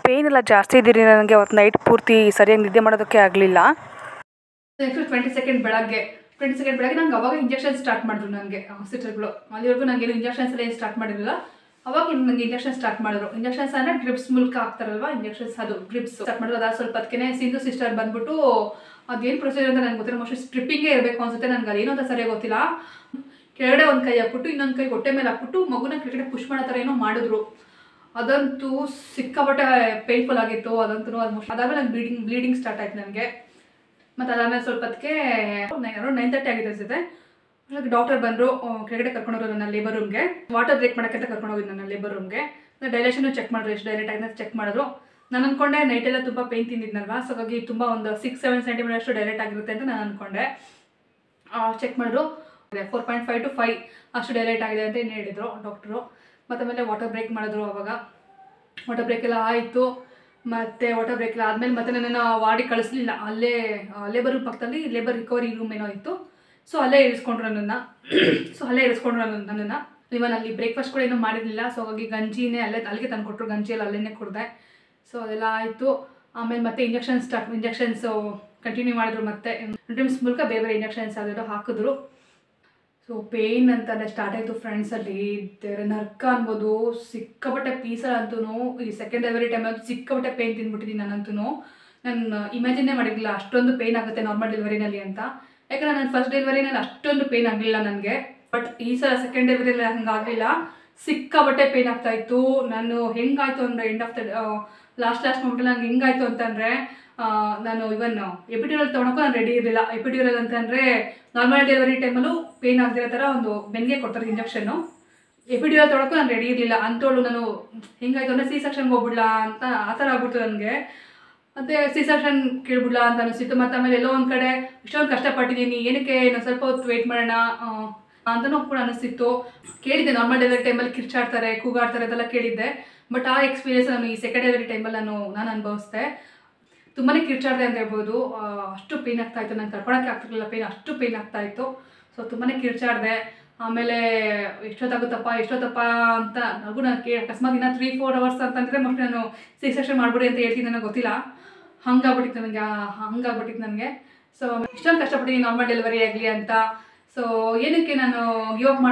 ಪೇನ್ ಎಲ್ಲ ಜಾಸ್ತಿ ಇದ್ದೀರಿ ನನಗೆ ಅವತ್ತು ನೈಟ್ ಪೂರ್ತಿ ಸರಿಯಾಗಿ ನಿದ್ದೆ ಮಾಡೋದಕ್ಕೆ ಆಗಲಿಲ್ಲ. ನೆಕ್ಸ್ಟ್ 20 ಸೆಕೆಂಡ್ ಬೆಳಗ್ಗೆ ನಂಗೆ ಅವಾಗ ಇಂಜೆಕ್ಷನ್ ಸ್ಟಾರ್ಟ್ ಮಾಡಿದ್ರು ನನಗೆ ಹಾಸ್ಪಿಟಲ್ಗಳು. ಅಲ್ಲಿವರೆಗೂ ನನಗೇನು ಇಂಜೆಕ್ಷನ್ಸ್ ಎಲ್ಲ ಏನು ಸ್ಟಾರ್ಟ್ ಮಾಡಿರಲಿಲ್ಲ. ಅವಾಗ ನನಗೆ ಇಂಜೆಕ್ಷನ್ ಸ್ಟಾರ್ಟ್ ಮಾಡಿದ್ರು. ಇಂಜೆಕ್ಷನ್ಸ್ ಅಂದರೆ ಡ್ರಿಪ್ಸ್ ಮೂಲಕ ಹಾಕ್ತಾರಲ್ವ ಇಂಜೆಕ್ಷನ್ಸ್, ಅದು ಡ್ರಿಪ್ಸ್ ಸ್ಟಾರ್ಟ್ ಮಾಡಿದ್ರು. ಅದಾದ ಸ್ವಲ್ಪ ಹೊತ್ತಿಗೆ ಸಿಂಧು ಸಿಸ್ಟರ್ ಬಂದ್ಬಿಟ್ಟು ಅದೇನು ಪ್ರೊಸೀಜರ್ ಅಂತ ನನಗೆ ಗೊತ್ತಿಲ್ಲ, ಮೋಸ್ಟ್ಲಿ ಸ್ಟ್ರಿಪ್ಪಿಂಗೇ ಇರಬೇಕು ಅನ್ಸುತ್ತೆ, ನನಗೆ ಅದೇನೋ ಅಂತ ಸರಿಯಾಗಿ ಗೊತ್ತಿಲ್ಲ. ಕೆಳಗಡೆ ಒಂದು ಕೈ ಹಾಕ್ಬಿಟ್ಟು ಇನ್ನೊಂದು ಕೈ ಹೊಟ್ಟೆ ಮೇಲೆ ಹಾಕ್ಬಿಟ್ಟು ಮಗುನ ಕೆಳಗಡೆ ಪುಷ್ ಮಾಡೋ ಥರ ಏನೋ ಮಾಡಿದ್ರು. ಅದಂತೂ ಸಿಕ್ಕಾಪಟ್ಟೆ ಪೇನ್ಫುಲ್ ಆಗಿತ್ತು. ಅದಂತೂ ಆಲ್ಮೋಸ್ಟ್ ಅದಾದಮೇಲೆ ನನಗೆ ಬ್ಲೀಡಿಂಗ್ ಸ್ಟಾರ್ಟ್ ಆಯ್ತು ನನಗೆ. ಮತ್ತು ಅದಾದಮೇಲೆ ಸ್ವಲ್ಪ ಹೊತ್ತಿಗೆ ಅರೌಂಡ್ 9:30 ಆಗಿದೆ ಅನಿಸುತ್ತೆ. ಡಾಕ್ಟರ್ ಬಂದರು, ಕೆಳಗಡೆ ಕರ್ಕೊಂಡೋದ್ರು ನನ್ನ ಲೇಬರ್ ರೂಮ್ಗೆ. ವಾಟರ್ ಬ್ರೇಕ್ ಮಾಡೋಕ್ಕಂತ ಕರ್ಕೊಂಡೋಗಿದ್ದು ನನ್ನ ಲೇಬರ್ ರೂಮ್ಗೆ. ಡೈಲೇಷನ್ನು ಚೆಕ್ ಮಾಡಿದ್ರು, ಎಷ್ಟು ಡೈರೆಕ್ಟ್ ಆಗಿದೆ ಚೆಕ್ ಮಾಡಿದ್ರು. ನಾನು ಅಂದ್ಕೊಂಡೆ ನೈಟೆಲ್ಲ ತುಂಬ ಪೇನ್ ತಿಂದಿದ್ನಲ್ವಾ, ಸೊ ಹಾಗಾಗಿ ತುಂಬ ಒಂದು 6-7 ಸೆಂಟಿಮೀಟರ್ ಅಷ್ಟು ಡೈರೆಕ್ಟ್ ಆಗಿರುತ್ತೆ ಅಂತ ನಾನು ಅಂದ್ಕೊಂಡೆ. ಚೆಕ್ ಮಾಡಿದ್ರು 4.5 to 5 ಅಷ್ಟು ಡೈರೆಕ್ಟ್ ಆಗಿದೆ ಅಂತ ಏನು ಹೇಳಿದರು ಡಾಕ್ಟ್ರು. ಮತ್ತು ಆಮೇಲೆ ವಾಟರ್ ಬ್ರೇಕ್ ಮಾಡಿದ್ರು. ಆವಾಗ ವಾಟರ್ ಬ್ರೇಕ್ ಎಲ್ಲ ಆಯಿತು. ಮತ್ತು ವಾಟರ್ ಬ್ರೇಕ್ ಎಲ್ಲ ಆದಮೇಲೆ ಮತ್ತೆ ನನ್ನನ್ನು ವಾರ್ಡಿಗೆ ಕಳಿಸ್ಲಿಲ್ಲ. ಅಲ್ಲೇ ಲೇಬರ್ ರೂಮ್ ಪಕ್ಕದಲ್ಲಿ ಲೇಬರ್ ರಿಕವರಿ ರೂಮ್ ಏನೋ ಇತ್ತು. ಸೊ ಅಲ್ಲೇ ಇರಿಸ್ಕೊಂಡ್ರು ನನ್ನನ್ನು. ಇವನ್ ಅಲ್ಲಿ ಬ್ರೇಕ್ಫಾಸ್ಟ್ ಕೂಡ ಏನೂ ಮಾಡಿರಲಿಲ್ಲ. ಸೊ ಹಾಗಾಗಿ ಗಂಜಿನೇ ಅಲ್ಲಿಗೆ ತಂದು ಕೊಟ್ಟರು. ಗಂಜಿಯಲ್ಲಿ ಅಲ್ಲೇ ಕುಡಿದೆ. ಸೊ ಅದೆಲ್ಲ ಆಯಿತು. ಆಮೇಲೆ ಮತ್ತೆ ಇಂಜೆಕ್ಷನ್ಸು ಕಂಟಿನ್ಯೂ ಮಾಡಿದ್ರು. ಮತ್ತು ಡ್ರಿಮ್ಸ್ ಮೂಲಕ ಬೇರೆ ಇಂಜೆಕ್ಷನ್ಸ್ ಅದೆಲ್ಲ ಹಾಕಿದ್ರು. ಸೊ ಪೇಯ್ನ್ ಅಂತಲೇ ಸ್ಟಾರ್ಟ್ ಆಯಿತು ಫ್ರೆಂಡ್ಸಲ್ಲಿ. ನರ್ಕ ಅನ್ಬೋದು. ಸಿಕ್ಕಾಪಟ್ಟೆ ಪೀಸಲ್ಲಂತೂ ಈ ಸೆಕೆಂಡ್ ಡೆಲಿವರಿ ಟೈಮಲ್ಲಿ ಸಿಕ್ಕಾಪಟ್ಟೆ ಪೇಯ್ನ್ ತಿಂದ್ಬಿಟ್ಟಿದ್ದೀನಿ ನಾನಂತೂ. ನಾನು ಇಮ್ಯಾಜಿನ್ನೇ ಮಾಡಿರಲಿಲ್ಲ ಅಷ್ಟೊಂದು ಪೇಯ್ನ್ ಆಗುತ್ತೆ ನಾರ್ಮಲ್ ಡೆಲಿವರಿನಲ್ಲಿ ಅಂತ. ಯಾಕಂದರೆ ನಾನು ಫಸ್ಟ್ ಡೆಲಿವರಿನಲ್ಲಿ ಅಷ್ಟೊಂದು ಪೇಯ್ನ್ ಆಗಲಿಲ್ಲ ನನಗೆ. ಬಟ್ ಈ ಸಲ ಸೆಕೆಂಡ್ ಡೆಲಿವರಿಯಲ್ಲಿ ಹಂಗಾಗಲಿಲ್ಲ, ಸಿಕ್ಕಾಪಟ್ಟೆ ಪೇಯ್ನ್ ಆಗ್ತಾಯಿತ್ತು. ನಾನು ಹೆಂಗಾಯಿತು ಅಂದರೆ ಎಂಡ್ ಆಫ್ ದ ಲಾಸ್ಟ್ ಮೂಮೆಂಟಲ್ಲಿ ನನಗೆ ಹೆಂಗಾಯಿತು ಅಂತಂದರೆ, ನಾನು ಇವನ್ ಎಪಿಡ್ಯೂರಲ್ ತೊಗೊಳಕ್ಕೂ ನಾನು ರೆಡಿ ಇರಲಿಲ್ಲ. ಎಪಿಡ್ಯೂರಲ್ ಅಂತಂದರೆ ನಾರ್ಮಲ್ ಡೆಲಿವರಿ ಟೈಮಲ್ಲೂ ಪೇಯ್ನ್ ಆಗದಿರೋ ಥರ ಒಂದು ಬೆನ್ನಿಗೆ ಕೊಡ್ತಾರೆ ಇಂಜೆಕ್ಷನ್ನು. ಎಪಿಡ್ಯೂರಲ್ ತೊಗೊಳಕ್ಕೂ ನಾನು ರೆಡಿ ಇರಲಿಲ್ಲ. ಅಂಥೋಳು ನಾನು ಹೆಂಗಾಯಿತು ಅಂದರೆ ಸಿ ಸೆಕ್ಷನ್ಗೆ ಹೋಗ್ಬಿಡ್ಲಾ ಅಂತ ಆ ಥರ ಆಗ್ಬಿಡ್ತು ನನಗೆ. ಮತ್ತು ಸಿ ಸೆಕ್ಷನ್ ಕೇಳ್ಬಿಡ್ಲಾ ಅಂತ ಅನಿಸ್ತಿತ್ತು. ಮತ್ತು ಆಮೇಲೆ ಎಲ್ಲೋ ಒಂದು ಕಡೆ ಇಷ್ಟೊಂದು ಕಷ್ಟಪಟ್ಟಿದ್ದೀನಿ, ಏನಕ್ಕೆ ಇನ್ನೊಂದು ಸ್ವಲ್ಪ ಹೊತ್ತು ವೆಯ್ಟ್ ಮಾಡೋಣ ಅಂತಲೂ ಕೂಡ ಅನಿಸ್ತಿತ್ತು. ಕೇಳಿದ್ದೆ ನಾರ್ಮಲ್ ಡೆಲಿವರಿ ಟೈಮಲ್ಲಿ ಕಿರ್ಚಾಡ್ತಾರೆ, ಕೂಗಾಡ್ತಾರೆ ಅದೆಲ್ಲ ಕೇಳಿದ್ದೆ. ಬಟ್ ಆ ಎಕ್ಸ್ಪೀರಿಯನ್ಸ್ ನಾನು ಈ ಸೆಕೆಂಡ್ ಡೆಲಿವರಿ ಟೈಮಲ್ಲಿ ನಾನು ಅನುಭವಿಸ್ದೆ. ತುಂಬಾ ಕಿರ್ಚಾಡಿದೆ ಅಂತ ಹೇಳ್ಬೋದು. ಅಷ್ಟು ಪೇಯ್ನ್ ಆಗ್ತಾಯಿತ್ತು. ನಾನು ತಡ್ಕೊಳಕ್ಕೆ ಆಗ್ತಿರ್ಲಿಲ್ಲ ಪೇಯ್ನ್, ಅಷ್ಟು ಪೇಯ್ನ್ ಆಗ್ತಾಯಿತ್ತು. ಸೊ ತುಂಬಾ ಕಿರ್ಚಾಡಿದೆ. ಆಮೇಲೆ ಎಷ್ಟೊತ್ತಪ್ಪ ಅಂತ ನನಗೂ ಅಕಸ್ಮಾತ್ ಇನ್ನೂ 3-4 ಅವರ್ಸ್ ಅಂತಂದರೆ ಮೋಸ್ಟ್ಲಿ ನಾನು ಸಿ ಸೆಕ್ಷನ್ ಮಾಡ್ಬಿಡಿ ಅಂತ ಹೇಳ್ತೀನಿ, ನನಗೆ ಗೊತ್ತಿಲ್ಲ. ಹಂಗಾಗ್ಬಿಟ್ಟಿತ್ತು ನನಗೆ. ಸೊ ಇಷ್ಟೊಂದು ಕಷ್ಟಪಟ್ಟಿದ್ದೀನಿ ನಾರ್ಮಲ್ ಡೆಲಿವರಿ ಆಗಲಿ ಅಂತ. ಸೊ ಏನಕ್ಕೆ ನಾನು ಗಿವ್ ಅಪ್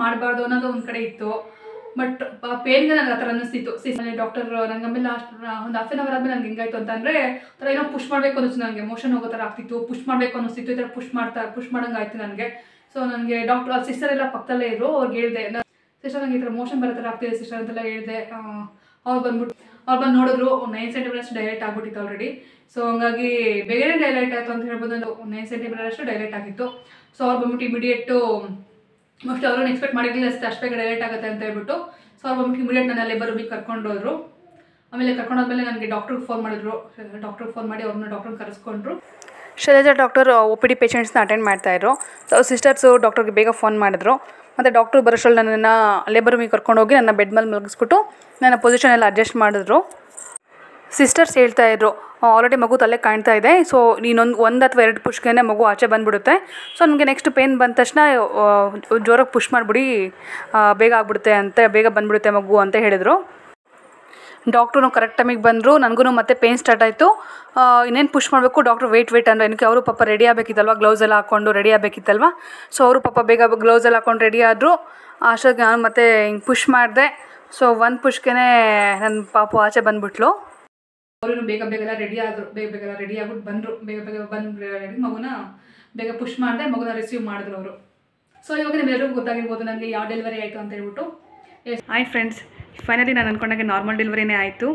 ಮಾಡಬಾರ್ದು ಅನ್ನೋದು ಒಂದು ಕಡೆ ಇತ್ತು. ಬಟ್ ಪೇನ್ಗೆ ನನಗೆ ಆ ಥರ ಅನ್ನಿಸ್ತಿತ್ತು. ಡಾಕ್ಟರ್ ನನಗೆ ಆಮೇಲೆ ಲಾಸ್ಟ್ ಒಂದು ಹಾಫ್ ಆನ್ ಅವರ್ ಆದಮೇಲೆ ನನಗೆ ಹೆಂಗಾಯಿತು ಅಂತಂದರೆ ಥರ ಏನೋ ಪುಷ್ ಮಾಡಬೇಕು ಅನ್ನಿಸ್ತು ನನಗೆ. ಮೋಷನ್ ಹೋಗೋ ಥರ ಆಗ್ತಿತ್ತು, ಪುಷ್ ಮಾಡಬೇಕು ಅನ್ನಿಸ್ತಿತ್ತು. ಈ ಥರ ಪುಷ್ ಮಾಡೋಂಗೆ ಆಯಿತು ನನಗೆ. ಸೊ ನನಗೆ ಡಾಕ್ಟರ್ ಸಿಸ್ಟರ್ ಎಲ್ಲ ಪಕ್ಕದಲ್ಲೇ ಇದ್ರು. ಅವ್ರಿಗೆ ಹೇಳಿದೆ, ಸಿಸ್ಟರ್ ನನಗೆ ಈ ಥರ ಮೋಷನ್ ಬರೋ ಥರ ಆಗ್ತಿದೆ ಸಿಸ್ಟರ್ ಅಂತೆಲ್ಲ ಹೇಳಿದೆ. ಅವ್ರು ಬಂದು ನೋಡಿದ್ರು. 9 ಸೆಂಟಿಮೀಟರ್ಸ್ ಡೈಲೆಟ್ ಆಗಿಬಿಟ್ಟಿತ್ತು ಆಲ್ರೆಡಿ. ಸೊ ಹಂಗಾಗಿ ಬೇಗನೆ ಡೈಲೆಟ್ ಆಯಿತು ಅಂತ ಹೇಳ್ಬೋದು. 9 ಸೆಂಟಿಮೀಟರಷ್ಟು ಡೈಲೆಟ್ ಆಗಿತ್ತು. ಸೊ ಅವ್ರು ಬಂದ್ಬಿಟ್ಟು ಇಮಿಡಿಯೇಟು ಮೋಸ್ಟ್ಲಿ ಅವ್ರೂ ಎಕ್ಸ್ಪೆಕ್ಟ್ ಮಾಡಿರಲಿಲ್ಲ ಅಷ್ಟು ಬೇಗ ಡೈಲೆಟ್ ಆಗುತ್ತೆ ಅಂತ ಹೇಳ್ಬಿಟ್ಟು. ಸೊ ಅವ್ರು ಬಂದ್ಬಿಟ್ಟು ಇಮಿಡಿಯೇಟ್ ನನ್ನ ಲೇಬರ್ ರೂಮಿಗೆ ಕರ್ಕೊಂಡೋದ್ರು. ಆಮೇಲೆ ಕರ್ಕೊಂಡೋದ್ಮೇಲೆ ನನಗೆ ಡಾಕ್ಟ್ರಿಗೆ ಫೋನ್ ಮಾಡಿದ್ರು. ಡಾಕ್ಟ್ರಿಗೆ ಫೋನ್ ಮಾಡಿ ಅವ್ರನ್ನ ಡಾಕ್ಟ್ರನ್ನ ಕರೆಸ್ಕೊಂಡ್ರು. ಶೈಲಜಾ ಡಾಕ್ಟರ್ OPD ಪೇಷಂಟ್ಸ್ನ ಅಟೆಂಡ್ ಮಾಡ್ತಾಯಿದ್ರು. ಸೊ ಸಿಸ್ಟರ್ಸು ಡಾಕ್ಟ್ರಿಗೆ ಬೇಗ ಫೋನ್ ಮಾಡಿದ್ರು. ಮತ್ತು ಡಾಕ್ಟ್ರು ಬರೋಷ್ಟರಲ್ಲಿ ನನ್ನನ್ನು ಲೇಬರ್ ರೂಮಿಗೆ ಕರ್ಕೊಂಡೋಗಿ ನನ್ನ ಬೆಡ್ ಮೇಲೆ ಮಲಗಿಸ್ಬಿಟ್ಟು ನನ್ನ ಪೊಸಿಷನ್ ಎಲ್ಲ ಅಡ್ಜಸ್ಟ್ ಮಾಡಿದ್ರು. ಸಿಸ್ಟರ್ಸ್ ಹೇಳ್ತಾಯಿದ್ರು, ಆಲ್ರೆಡಿ ಮಗು ತಲೆ ಕಾಣ್ತಾ ಇದೆ. ಸೊ ನೀನೊಂದು 1 ಅಥವಾ 2 ಪುಷ್ಗೆ ಮಗು ಆಚೆ ಬಂದುಬಿಡುತ್ತೆ. ಸೊ ನನಗೆ ನೆಕ್ಸ್ಟ್ ಪೇನ್ ಬಂದ ತಕ್ಷಣ ಜೋರಾಗಿ ಪುಷ್ ಮಾಡಿಬಿಡಿ, ಬೇಗ ಬಂದುಬಿಡುತ್ತೆ ಮಗು ಅಂತ ಹೇಳಿದರು. ಡಾಕ್ಟ್ರು ಕರೆಕ್ಟ್ ಟೈಮಿಗೆ ಬಂದರು. ನನಗೂ ಮತ್ತೆ ಪೇನ್ ಸ್ಟಾರ್ಟ್ ಆಯಿತು. ಇನ್ನೇನು ಪುಷ್ ಮಾಡಬೇಕು. ಡಾಕ್ಟ್ರು ವೆಯ್ಟ್ ಅಂದರೆ ಏನಕ್ಕೆ ಅವರು ಪಾಪ ರೆಡಿ ಆಗಬೇಕಿತ್ತಲ್ವ, ಗ್ಲೌಸ್ ಎಲ್ಲ ಹಾಕ್ಕೊಂಡು ರೆಡಿ ಆಗಬೇಕಿತ್ತಲ್ವ. ಸೊ ಅವರು ಪಾಪ ಬೇಗ ಗ್ಲೌಸ್ ಎಲ್ಲ ಹಾಕ್ಕೊಂಡು ರೆಡಿ ಆದರು. ಅಷ್ಟೊತ್ತಿಗೆ ನಾನು ಮತ್ತೆ ಹಿಂಗೆ ಪುಷ್ ಮಾಡಿದೆ. ಸೊ 1 ಪುಷ್ಗೆ ನನ್ನ ಪಾಪು ಆಚೆ ಬಂದುಬಿಟ್ಲು. ಅವರು ಬೇಗ ಎಲ್ಲ ರೆಡಿ ಆದರು. ಬೇಗ ರೆಡಿ ಆಗ್ಬಿಟ್ಟು ಬಂದರು. ಬೇಗ ಬಂದು ಮಗುನ ಬೇಗ ಪುಷ್ ಮಾಡಿದೆ. ಮಗುನ ರಿಸೀವ್ ಮಾಡಿದ್ರು ಅವರು. ಸೊ ಇವಾಗ ನಿಮ್ಮೆಲ್ಲರಿಗೂ ಗೊತ್ತಾಗಿರ್ಬೋದು ನನಗೆ ಯಾವ ಡೆಲಿವರಿ ಆಯಿತು ಅಂತ ಹೇಳ್ಬಿಟ್ಟು. ಹಾಯ್ ಫ್ರೆಂಡ್ಸ್, ಫೈನಲಿ ನಾನು ಅಂದ್ಕೊಂಡಾಗೆ ನಾರ್ಮಲ್ ಡೆಲಿವರಿನೇ ಆಯಿತು.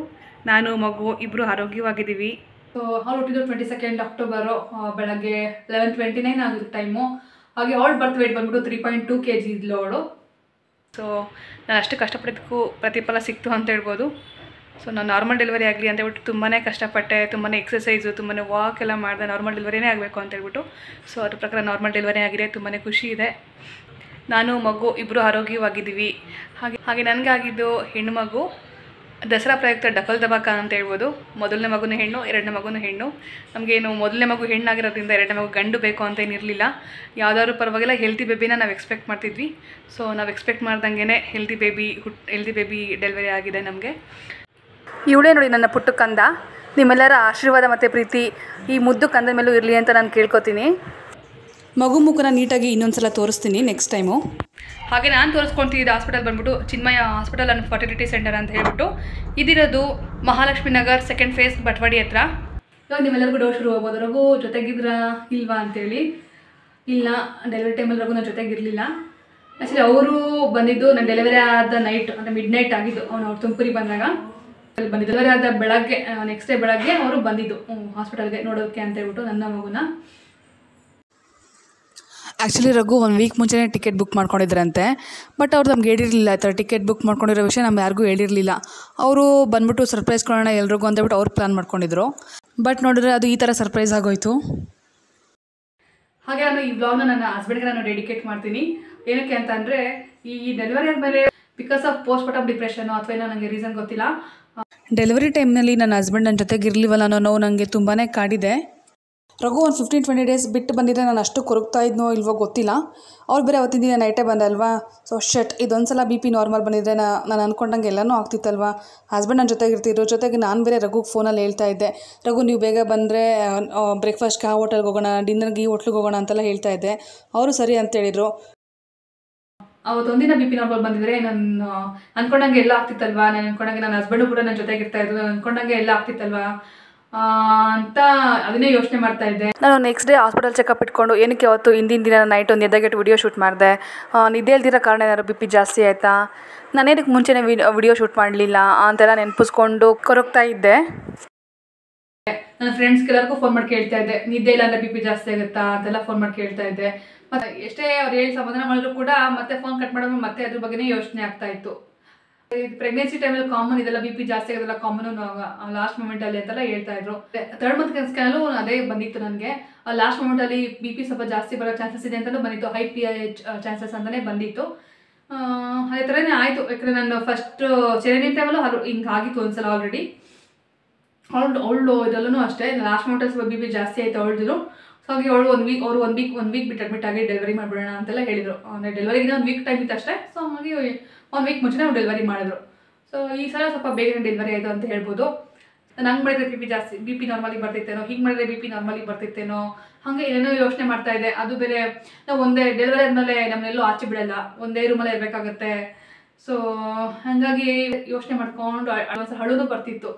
ನಾನು ಮಗು ಇಬ್ಬರು ಆರೋಗ್ಯವಾಗಿದ್ದೀವಿ. ಸೊ ಅವಳು ಹುಟ್ಟಿದ್ದು 22 ಅಕ್ಟೋಬರು ಬೆಳಗ್ಗೆ 11:29 ಆಗಿತ್ತು ಟೈಮು. ಹಾಗೆ ಅವಳು ಬರ್ತ್ ವೇಟ್ ಬಂದ್ಬಿಟ್ಟು 3.2 kg ಇದ್ಲು ಅವಳು. ಸೊ ನಾನು ಅಷ್ಟು ಕಷ್ಟಪಟ್ಟಿದ್ದಕ್ಕೂ ಪ್ರತಿಫಲ ಸಿಕ್ತು ಅಂತ ಹೇಳ್ಬೋದು. ಸೊ ನಾನು ನಾರ್ಮಲ್ ಡೆಲಿವರಿ ಆಗಲಿ ಅಂತ ಹೇಳ್ಬಿಟ್ಟು ತುಂಬಾ ಕಷ್ಟಪಟ್ಟೆ, ತುಂಬಾ ಎಕ್ಸಸೈಸು, ತುಂಬಾ ವಾಕ್ ಎಲ್ಲ ಮಾಡಿದೆ, ನಾರ್ಮಲ್ ಡೆಲಿವರಿನೇ ಆಗಬೇಕು ಅಂತ ಹೇಳ್ಬಿಟ್ಟು. ಸೊ ಅದ್ರ ಪ್ರಕಾರ ನಾರ್ಮಲ್ ಡೆಲಿವರಿ ಆಗಿದೆ, ತುಂಬಾ ಖುಷಿ ಇದೆ. ನಾನು ಮಗು ಇಬ್ಬರು ಆರೋಗ್ಯವಾಗಿದ್ದೀವಿ. ಹಾಗೆ ನನಗಾಗಿದ್ದು ಹೆಣ್ಣು ಮಗು. ದಸರಾ ಪ್ರಯುಕ್ತ ಡಬಲ್ ದಬಾಕ ಅಂತ ಹೇಳ್ಬೋದು. ಮೊದಲನೇ ಮಗುನೂ ಹೆಣ್ಣು, ಎರಡನೇ ಮಗುನೂ ಹೆಣ್ಣು. ನಮಗೇನು ಮೊದಲನೇ ಮಗು ಹೆಣ್ಣಾಗಿರೋದ್ರಿಂದ ಎರಡನೇ ಮಗು ಗಂಡು ಬೇಕು ಅಂತ ಏನಿರಲಿಲ್ಲ. ಯಾವುದಾದ್ರೂ ಪರವಾಗಿಲ್ಲ, ಹೆಲ್ತಿ ಬೇಬಿನ ನಾವು ಎಕ್ಸ್ಪೆಕ್ಟ್ ಮಾಡ್ತಿದ್ವಿ. ಸೊ ನಾವು ಎಕ್ಸ್ಪೆಕ್ಟ್ ಮಾಡ್ದಂಗೆ ಹೆಲ್ತಿ ಬೇಬಿ ಡೆಲಿವರಿ ಆಗಿದೆ ನಮಗೆ. ಇವಳೇ ನೋಡಿ ನನ್ನ ಪುಟ್ಟ ಕಂದ. ನಿಮ್ಮೆಲ್ಲರ ಆಶೀರ್ವಾದ ಮತ್ತು ಪ್ರೀತಿ ಈ ಮುದ್ದು ಕಂದ ಮೇಲೂ ಇರಲಿ ಅಂತ ನಾನು ಕೇಳ್ಕೊತೀನಿ. ಮಗು ಮುಖನ ನೀಟಾಗಿ ಇನ್ನೊಂದು ಸಲ ತೋರಿಸ್ತೀನಿ ನೆಕ್ಸ್ಟ್ ಟೈಮು. ಹಾಗೆ ನಾನು ತೋರಿಸ್ಕೊಳ್ತಿದ್ದ ಹಾಸ್ಪಿಟಲ್ ಬಂದ್ಬಿಟ್ಟು ಚಿನ್ಮಯ ಹಾಸ್ಪಿಟಲ್ ಆ್ಯಂಡ್ ಫರ್ಟಿಲಿಟಿ ಸೆಂಟರ್ ಅಂತ ಹೇಳ್ಬಿಟ್ಟು. ಇದಿರೋದು ಮಹಾಲಕ್ಷ್ಮಿ ನಗರ್ 2nd phase ಬಟ್ವಾಡಿ ಹತ್ರ. ಇವಾಗ ನಿಮ್ಮೆಲ್ಲರಿಗೂ ಡೌಟ್ ಶುರು ಹೋಗ್ಬೋದು, ರಘು ಜೊತೆಗಿದ್ರಾ ಇಲ್ವಾ ಅಂತೇಳಿ. ಇಲ್ಲ, ಡೆಲಿವರಿ ಟೈಮಲ್ಲಿ ರಘು ನನ್ನ ಜೊತೆಗಿರಲಿಲ್ಲ. ಆ್ಯಕ್ಚುಲಿ ಅವರು ಬಂದಿದ್ದು ನನ್ನ ಡೆಲಿವರಿ ಆದ ನೈಟ್ ಅಂದರೆ ಮಿಡ್ ನೈಟ್ ಆಗಿದ್ದು. ಅವ್ರು ತುಮಕೂರಿಗೆ ಬಂದಾಗ ಬಂದಿದ್ದು. ಡೆಲಿವರಿ ಆದ ಬೆಳಗ್ಗೆ ನೆಕ್ಸ್ಟ್ ಡೇ ಬೆಳಗ್ಗೆ ಅವರು ಬಂದಿದ್ದು ಹಾಸ್ಪಿಟಲ್ಗೆ ನೋಡೋದಕ್ಕೆ ಅಂತ ಹೇಳ್ಬಿಟ್ಟು ನನ್ನ ಮಗುನ. ಆ್ಯಕ್ಚುಲಿ ರಘು 1 ವೀಕ್ ಮುಂಚೆನೇ ಟಿಕೆಟ್ ಬುಕ್ ಮಾಡ್ಕೊಂಡಿದ್ರಂತೆ. ಬಟ್ ಅವ್ರು ನಮ್ಗೆ ಹೇಳಿರಲಿಲ್ಲ ಈ ಥರ ಟಿಕೆಟ್ ಬುಕ್ ಮಾಡ್ಕೊಂಡಿರೋ ವಿಷಯ ನಮ್ಗೆ ಯಾರಿಗೂ ಹೇಳಿರಲಿಲ್ಲ. ಅವರು ಬಂದ್ಬಿಟ್ಟು ಸರ್ಪ್ರೈಸ್ ಕೊಡೋಣ ಎಲ್ರಿಗೂ ಅಂತ ಹೇಳ್ಬಿಟ್ಟು ಅವ್ರು ಪ್ಲ್ಯಾನ್ ಮಾಡ್ಕೊಂಡಿದ್ರು. ಬಟ್ ನೋಡಿದ್ರೆ ಅದು ಈ ಥರ ಸರ್ಪ್ರೈಸ್ ಆಗೋಯ್ತು. ಹಾಗೆ ನಾನು ಈ ವ್ಲಾಗ್ನ ನನ್ನ ಹಸ್ಬೆಂಡ್ಗೆ ನಾನು ಡೆಡಿಕೇಟ್ ಮಾಡ್ತೀನಿ. ಏನಕ್ಕೆ ಅಂತ ಅಂದರೆ ಈ ಡೆಲಿವರಿ ಆದಮೇಲೆ ಬಿಕಾಸ್ ಆಫ್ ಪೋಸ್ಟ್ಮಾರ್ಟಮ್ ಡಿಪ್ರೆಷನು ಅಥವಾ ಏನೋ ನನಗೆ ರೀಸನ್ ಗೊತ್ತಿಲ್ಲ, ಡೆಲಿವರಿ ಟೈಮ್ನಲ್ಲಿ ನನ್ನ ಹಸ್ಬೆಂಡ್ ನನ್ನ ಜೊತೆಗೆ ಇರಲಿವಲ್ಲ ಅನ್ನೋ ನೋವು ನನಗೆ ತುಂಬಾ ಕಾಡಿದೆ. ರಘು ಒಂದು 15-20 ಡೇಸ್ ಬಿಟ್ಟು ಬಂದಿದ್ದರೆ ನಾನು ಅಷ್ಟು ಕೊರಗ್ತಾ ಇದ್ನೋ ಇಲ್ವೋ ಗೊತ್ತಿಲ್ಲ. ಅವ್ರು ಬೇರೆ ಅವತ್ತಿನ ದಿನ ನೈಟೇ ಬಂದಲ್ವಾ. ಸೊ ಇದೊಂದು ಸಲ BP ನಾರ್ಮಲ್ ಬಂದಿದ್ದರೆ ನಾನು ಅಂದ್ಕೊಂಡಂಗೆ ಎಲ್ಲನೂ ಆಗ್ತಿತ್ತಲ್ವ. ಹಸ್ಬೆಂಡ್ ನನ್ನ ಜೊತೆಗೆ ಇರ್ತಿದ್ರು. ಜೊತೆಗೆ ನಾನು ಬೇರೆ ರಘುಗೆ ಫೋನಲ್ಲಿ ಹೇಳ್ತಾ ಇದ್ದೆ, ರಘು ನೀವು ಬೇಗ ಬಂದರೆ ಬ್ರೇಕ್ಫಾಸ್ಟ್ಗೆ ಆ ಹೋಟೆಲ್ಗೆ ಹೋಗೋಣ, ಡಿನ್ನರ್ಗೆ ಈ ಹೋಟ್ಲಿಗೆ ಹೋಗೋಣ ಅಂತೆಲ್ಲ ಹೇಳ್ತಾ ಇದ್ದೆ. ಅವರು ಸರಿ ಅಂತ ಹೇಳಿದರು. ಅವತ್ತೊಂದಿನ BP ನಾರ್ಮಲ್ ಬಂದಿದ್ರೆ ನಾನು ಅಂದ್ಕೊಂಡಂಗೆ ಎಲ್ಲ ಆಗ್ತಿತ್ತಲ್ವಾ. ನಾನು ಅಂದ್ಕೊಂಡಂಗೆ ನನ್ನ ಹಸ್ಬೆಂಡು ಕೂಡ ನನ್ನ ಜೊತೆಗೆ ಇರ್ತಾಯಿದ್ರು. ನಾನು ಅಂದ್ಕೊಂಡಂಗೆ ಎಲ್ಲ ಆಗ್ತಿತ್ತಲ್ವಾ ಅಂತ ಅದನ್ನೇ ಯೋಚನೆ ಮಾಡ್ತಾ ಇದ್ದೆ. ನಾನು ನೆಕ್ಸ್ಟ್ ಡೇ ಹಾಸ್ಪಿಟಲ್ ಚೆಕಪ್ ಇಟ್ಕೊಂಡು ಏನಕ್ಕೆ ಅವತ್ತು ಹಿಂದಿನ ದಿನ ನೈಟ್ ಒಂದು ಎದ್ದಾಗೆಟ್ಟು ವಿಡಿಯೋ ಶೂಟ್ ಮಾಡಿದೆ. ನಿದ್ದೆ ಇಲ್ದಿರೋ ಕಾರಣ ಏನಾದ್ರು BP ಜಾಸ್ತಿ ಆಯಿತಾ, ನಾನೇನಕ್ಕೆ ಮುಂಚೆನೇ ವಿಡಿಯೋ ಶೂಟ್ ಮಾಡಲಿಲ್ಲ ಅಂತೆಲ್ಲ ನೆನಪಿಸ್ಕೊಂಡು ಕೊರಗ್ತಾ ಇದ್ದೆ. ನನ್ನ ಫ್ರೆಂಡ್ಸ್ಗೆಲ್ಲರಿಗೂ ಫೋನ್ ಮಾಡಿ ಕೇಳ್ತಾ ಇದ್ದೆ, ನಿದ್ದೆ ಇಲ್ಲ ಅಂದರೆ BP ಜಾಸ್ತಿ ಆಗುತ್ತಾ ಅಂತೆಲ್ಲ ಫೋನ್ ಮಾಡಿ ಕೇಳ್ತಾ ಇದ್ದೆ. ಮತ್ತು ಎಷ್ಟೇ ಅವ್ರು ಹೇಳಿ ಸಮಾಧಾನ ಮಾಡಿದ್ರು ಕೂಡ ಮತ್ತೆ ಫೋನ್ ಕಟ್ ಮಾಡಿದ್ರು ಮತ್ತೆ ಅದ್ರ ಬಗ್ಗೆನೇ ಯೋಚನೆ ಆಗ್ತಾ ಇತ್ತು. ಪ್ರೆಗ್ನೆನ್ಸಿ ಟೈಮಲ್ಲಿ ಕಾಮನ್ ಇದೆಲ್ಲ BP ಜಾಸ್ತಿ ಆಗೋದೆಲ್ಲ ಕಾಮನು ಲಾಸ್ಟ್ ಮೂಮೆಂಟಲ್ಲಿ ಅಂತೆಲ್ಲ ಹೇಳ್ತಾ ಇದ್ರು. 3rd ಮಂತ್ ಸ್ಕ್ಯಾನಲ್ಲೂ ಅದೇ ಬಂದಿತ್ತು ನನಗೆ. ಲಾಸ್ಟ್ ಮೂಮೆಂಟಲ್ಲಿ BP ಸ್ವಲ್ಪ ಜಾಸ್ತಿ ಬರೋ ಚಾನ್ಸಸ್ ಇದೆ ಅಂತಲೂ ಬಂದಿತ್ತು. ಹೈ PH ಚಾನ್ಸಸ್ ಅಂತಲೇ ಬಂದಿತ್ತು. ಅದೇ ಥರನೇ ಆಯಿತು. ಯಾಕಂದರೆ ನಾನು ಫಸ್ಟ್ ಸೆಲೆನಿಯನ್ ಟೈಮಲ್ಲೂ ಹಿಂಗೆ ಆಗಿತ್ತು ಒಂದ್ಸಲ ಆಲ್ರೆಡಿ. ಅವಳು ಇದರಲ್ಲೂ ಅಷ್ಟೇ ಲಾಸ್ಟ್ ಮೂಮೆಂಟಲ್ಲಿ ಸ್ವಲ್ಪ BP ಜಾಸ್ತಿ ಆಯಿತು ಅವಳದು. ಸೊ ಹಾಗೆ ಅವಳು ಒನ್ ವೀಕ್ ಬಿಟ್ಟು ಅಡ್ಮಿಟ್ ಆಗಿ ಡೆಲಿವರಿ ಮಾಡಿಬಿಡೋಣ ಅಂತೆಲ್ಲ ಹೇಳಿದರು. ಅಂದರೆ ಡೆಲಿವರಿಗೆ 1 ವೀಕ್ ಟೈಮ್ ಇತ್ತು ಅಷ್ಟೇ. ಸೊ ಹಾಗೆ 1 ವೀಕ್ ಮುಂಚೆ ನಾವು ಡೆಲಿವರಿ ಮಾಡಿದ್ರು. ಸೊ ಈ ಸಲ ಸ್ವಲ್ಪ ಬೇಗನೆ ಡೆಲಿವರಿ ಆಯಿತು ಅಂತ ಹೇಳ್ಬೋದು. ನಾನು ಹಂಗೆ ಮಾಡಿದ್ರೆ BP ನಾರ್ಮಲಿಗೆ ಬರ್ತಿತ್ತೇನೋ, ಹೀಗೆ ಮಾಡಿದ್ರೆ BP ನಾರ್ಮಲಿಗೆ ಬರ್ತಿತ್ತೇನೋ, ಹಾಗೆ ಏನೇನೋ ಯೋಚನೆ ಮಾಡ್ತಾ ಇದೆ. ಅದು ಬೇರೆ ನಾವು ಒಂದೇ ಡೆಲಿವರಿ ಆದಮೇಲೆ ನಮ್ಮನ್ನೆಲ್ಲೂ ಆಚೆ ಬಿಡಲ್ಲ, ಒಂದೇ ರೂಮಲ್ಲೇ ಇರಬೇಕಾಗತ್ತೆ. ಸೊ ಹಾಗಾಗಿ ಯೋಚನೆ ಮಾಡ್ಕೊಂಡು ಅಳುನೂ ಬರ್ತಿತ್ತು.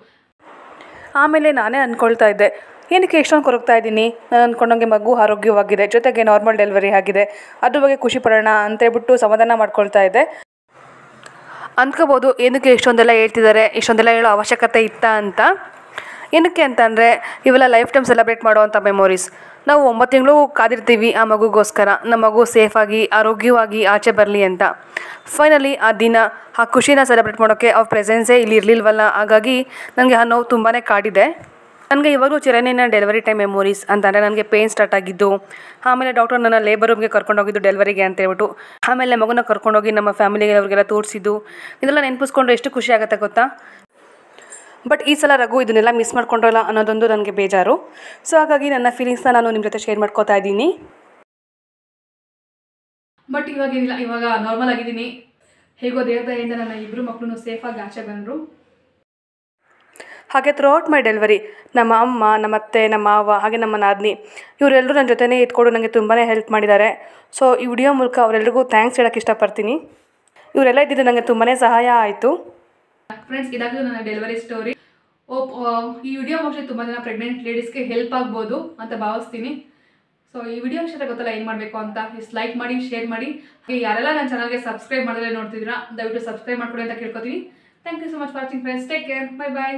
ಆಮೇಲೆ ನಾನೇ ಅಂದ್ಕೊಳ್ತಾ ಇದ್ದೆ, ಏನಕ್ಕೆ ಎಷ್ಟೊಂದು ಕೊರಗ್ತಾ ಇದ್ದೀನಿ, ನಾನು ಅಂದ್ಕೊಂಡಂಗೆ ಮಗು ಆರೋಗ್ಯವಾಗಿದೆ, ಜೊತೆಗೆ ನಾರ್ಮಲ್ ಡೆಲಿವರಿ ಆಗಿದೆ, ಅದ್ರ ಬಗ್ಗೆ ಖುಷಿ ಪಡೋಣ ಅಂತೇಳ್ಬಿಟ್ಟು ಸಮಾಧಾನ ಮಾಡ್ಕೊಳ್ತಾ ಇದ್ದೆ. ಅಂದ್ಕೋಬೋದು ಏನಕ್ಕೆ ಇಷ್ಟೊಂದೆಲ್ಲ ಹೇಳ್ತಿದ್ದಾರೆ, ಇಷ್ಟೊಂದೆಲ್ಲ ಹೇಳೋ ಅವಶ್ಯಕತೆ ಇತ್ತಾ ಅಂತ. ಏನಕ್ಕೆ ಅಂತಂದರೆ ಇವೆಲ್ಲ ಲೈಫ್ ಟೈಮ್ ಸೆಲೆಬ್ರೇಟ್ ಮಾಡೋವಂಥ ಮೆಮೊರೀಸ್. ನಾವು 9 ತಿಂಗಳು ಕಾದಿರ್ತೀವಿ ಆ ಮಗುಗೋಸ್ಕರ, ನಮ್ಮ ಮಗು ಸೇಫಾಗಿ ಆರೋಗ್ಯವಾಗಿ ಆಚೆ ಬರಲಿ ಅಂತ. ಫೈನಲಿ ಆ ದಿನ ಆ ಖುಷಿನ ಸೆಲೆಬ್ರೇಟ್ ಮಾಡೋಕ್ಕೆ ಅವ್ರ ಪ್ರೆಸೆನ್ಸೇ ಇಲ್ಲಿ ಇರಲಿಲ್ವಲ್ಲ. ಹಾಗಾಗಿ ನನಗೆ ಆ ನೋವು ತುಂಬಾ ಕಾಡಿದೆ. ನನಗೆ ಇವಾಗಲೂ ಚಿರನಿನ ಡೆಲಿವರಿ ಟೈಮ್ ಮೆಮೊರೀಸ್ ಅಂತಂದರೆ ನನಗೆ ಪೇಯ್ನ್ ಸ್ಟಾರ್ಟ್ ಆಗಿದ್ದು, ಆಮೇಲೆ ಡಾಕ್ಟರ್ ನನ್ನ ಲೇಬರ್ ರೂಮ್ಗೆ ಕರ್ಕೊಂಡೋಗಿದ್ದು ಡೆಲಿವರಿಗೆ ಅಂತೇಳ್ಬಿಟ್ಟು, ಆಮೇಲೆ ಮಗುನ ಕರ್ಕೊಂಡೋಗಿ ನಮ್ಮ ಫ್ಯಾಮಿಲಿಗೆ ಅವ್ರಿಗೆಲ್ಲ ತೋರಿಸಿದ್ದು, ಇದೆಲ್ಲ ನೆನಪಿಸ್ಕೊಂಡ್ರೆ ಎಷ್ಟು ಖುಷಿ ಆಗುತ್ತೆ ಗೊತ್ತಾ. ಬಟ್ ಈ ಸಲ ರಘು ಇದನ್ನೆಲ್ಲ ಮಿಸ್ ಮಾಡ್ಕೊಂಡ್ರಲ್ಲ ಅನ್ನೋದೊಂದು ನನಗೆ ಬೇಜಾರು. ಸೊ ಹಾಗಾಗಿ ನನ್ನ ಫೀಲಿಂಗ್ಸ್ನ ನಾನು ನಿಮ್ಮ ಜೊತೆ ಶೇರ್ ಮಾಡ್ಕೋತಾ ಇದ್ದೀನಿ. ಬಟ್ ಇವಾಗೇನಿಲ್ಲ, ಇವಾಗ ನಾರ್ಮಲ್ ಆಗಿದ್ದೀನಿ. ಹೇಗೋ ದೇವತೆಯಿಂದ ನನ್ನ 2 ಮಕ್ಕಳು ಸೇಫಾಗಿ ಆಚೆ ಬಂದರು. ಹಾಗೆ ಥ್ರೂಔಟ್ ಮೈ ಡೆಲಿವರಿ ನಮ್ಮ ಅಮ್ಮ, ನಮ್ಮ ಅತ್ತೆ, ನಮ್ಮ ಮಾವ, ಹಾಗೆ ನಮ್ಮ ನಾದಿನಿ ಇವರೆಲ್ಲರೂ ನನ್ನ ಜೊತೆನೇ ಇದ್ಕೊಂಡು ನನಗೆ ತುಂಬಾ ಹೆಲ್ಪ್ ಮಾಡಿದ್ದಾರೆ. ಸೊ ಈ ವಿಡಿಯೋ ಮೂಲಕ ಅವರೆಲ್ಲರಿಗೂ ಥ್ಯಾಂಕ್ಸ್ ಹೇಳೋಕ್ಕೆ ಇಷ್ಟಪಡ್ತೀನಿ. ಇವರೆಲ್ಲ ಇದ್ದಿದ್ದು ನನಗೆ ತುಂಬಾ ಸಹಾಯ ಆಯಿತು. ಫ್ರೆಂಡ್ಸ್, ಇದಾಗಲೂ ನನ್ನ ಡೆಲಿವರಿ ಸ್ಟೋರಿ. ಈ ವಿಡಿಯೋ ಮೋಸ್ಟ್ಲಿ ತುಂಬ ಜನ ಪ್ರೆಗ್ನೆಂಟ್ ಲೇಡೀಸ್ಗೆ ಹೆಲ್ಪ್ ಆಗ್ಬೋದು ಅಂತ ಭಾವಿಸ್ತೀನಿ. ಸೊ ಈ ವಿಡಿಯೋ ಇಷ್ಟ ಗೊತ್ತಲ್ಲ ಏನು ಮಾಡಬೇಕು ಅಂತ, ಲೈಕ್ ಮಾಡಿ, ಶೇರ್ ಮಾಡಿ. ಹಾಗೆ ಯಾರೆಲ್ಲ ನನ್ನ ಚಾನಲ್ಗೆ ಸಬ್ಸ್ಕ್ರೈಬ್ ಮಾಡಿದ್ರೆ ನೋಡ್ತಿದ್ದೀರಾ, ದಯವಿಟ್ಟು ಸಬ್ಸ್ಕ್ರೈಬ್ ಮಾಡ್ಕೊಳ್ಳಿ ಅಂತ ಕೇಳ್ಕೊತೀನಿ. Thank you so much for watching friends. Take care. Bye bye.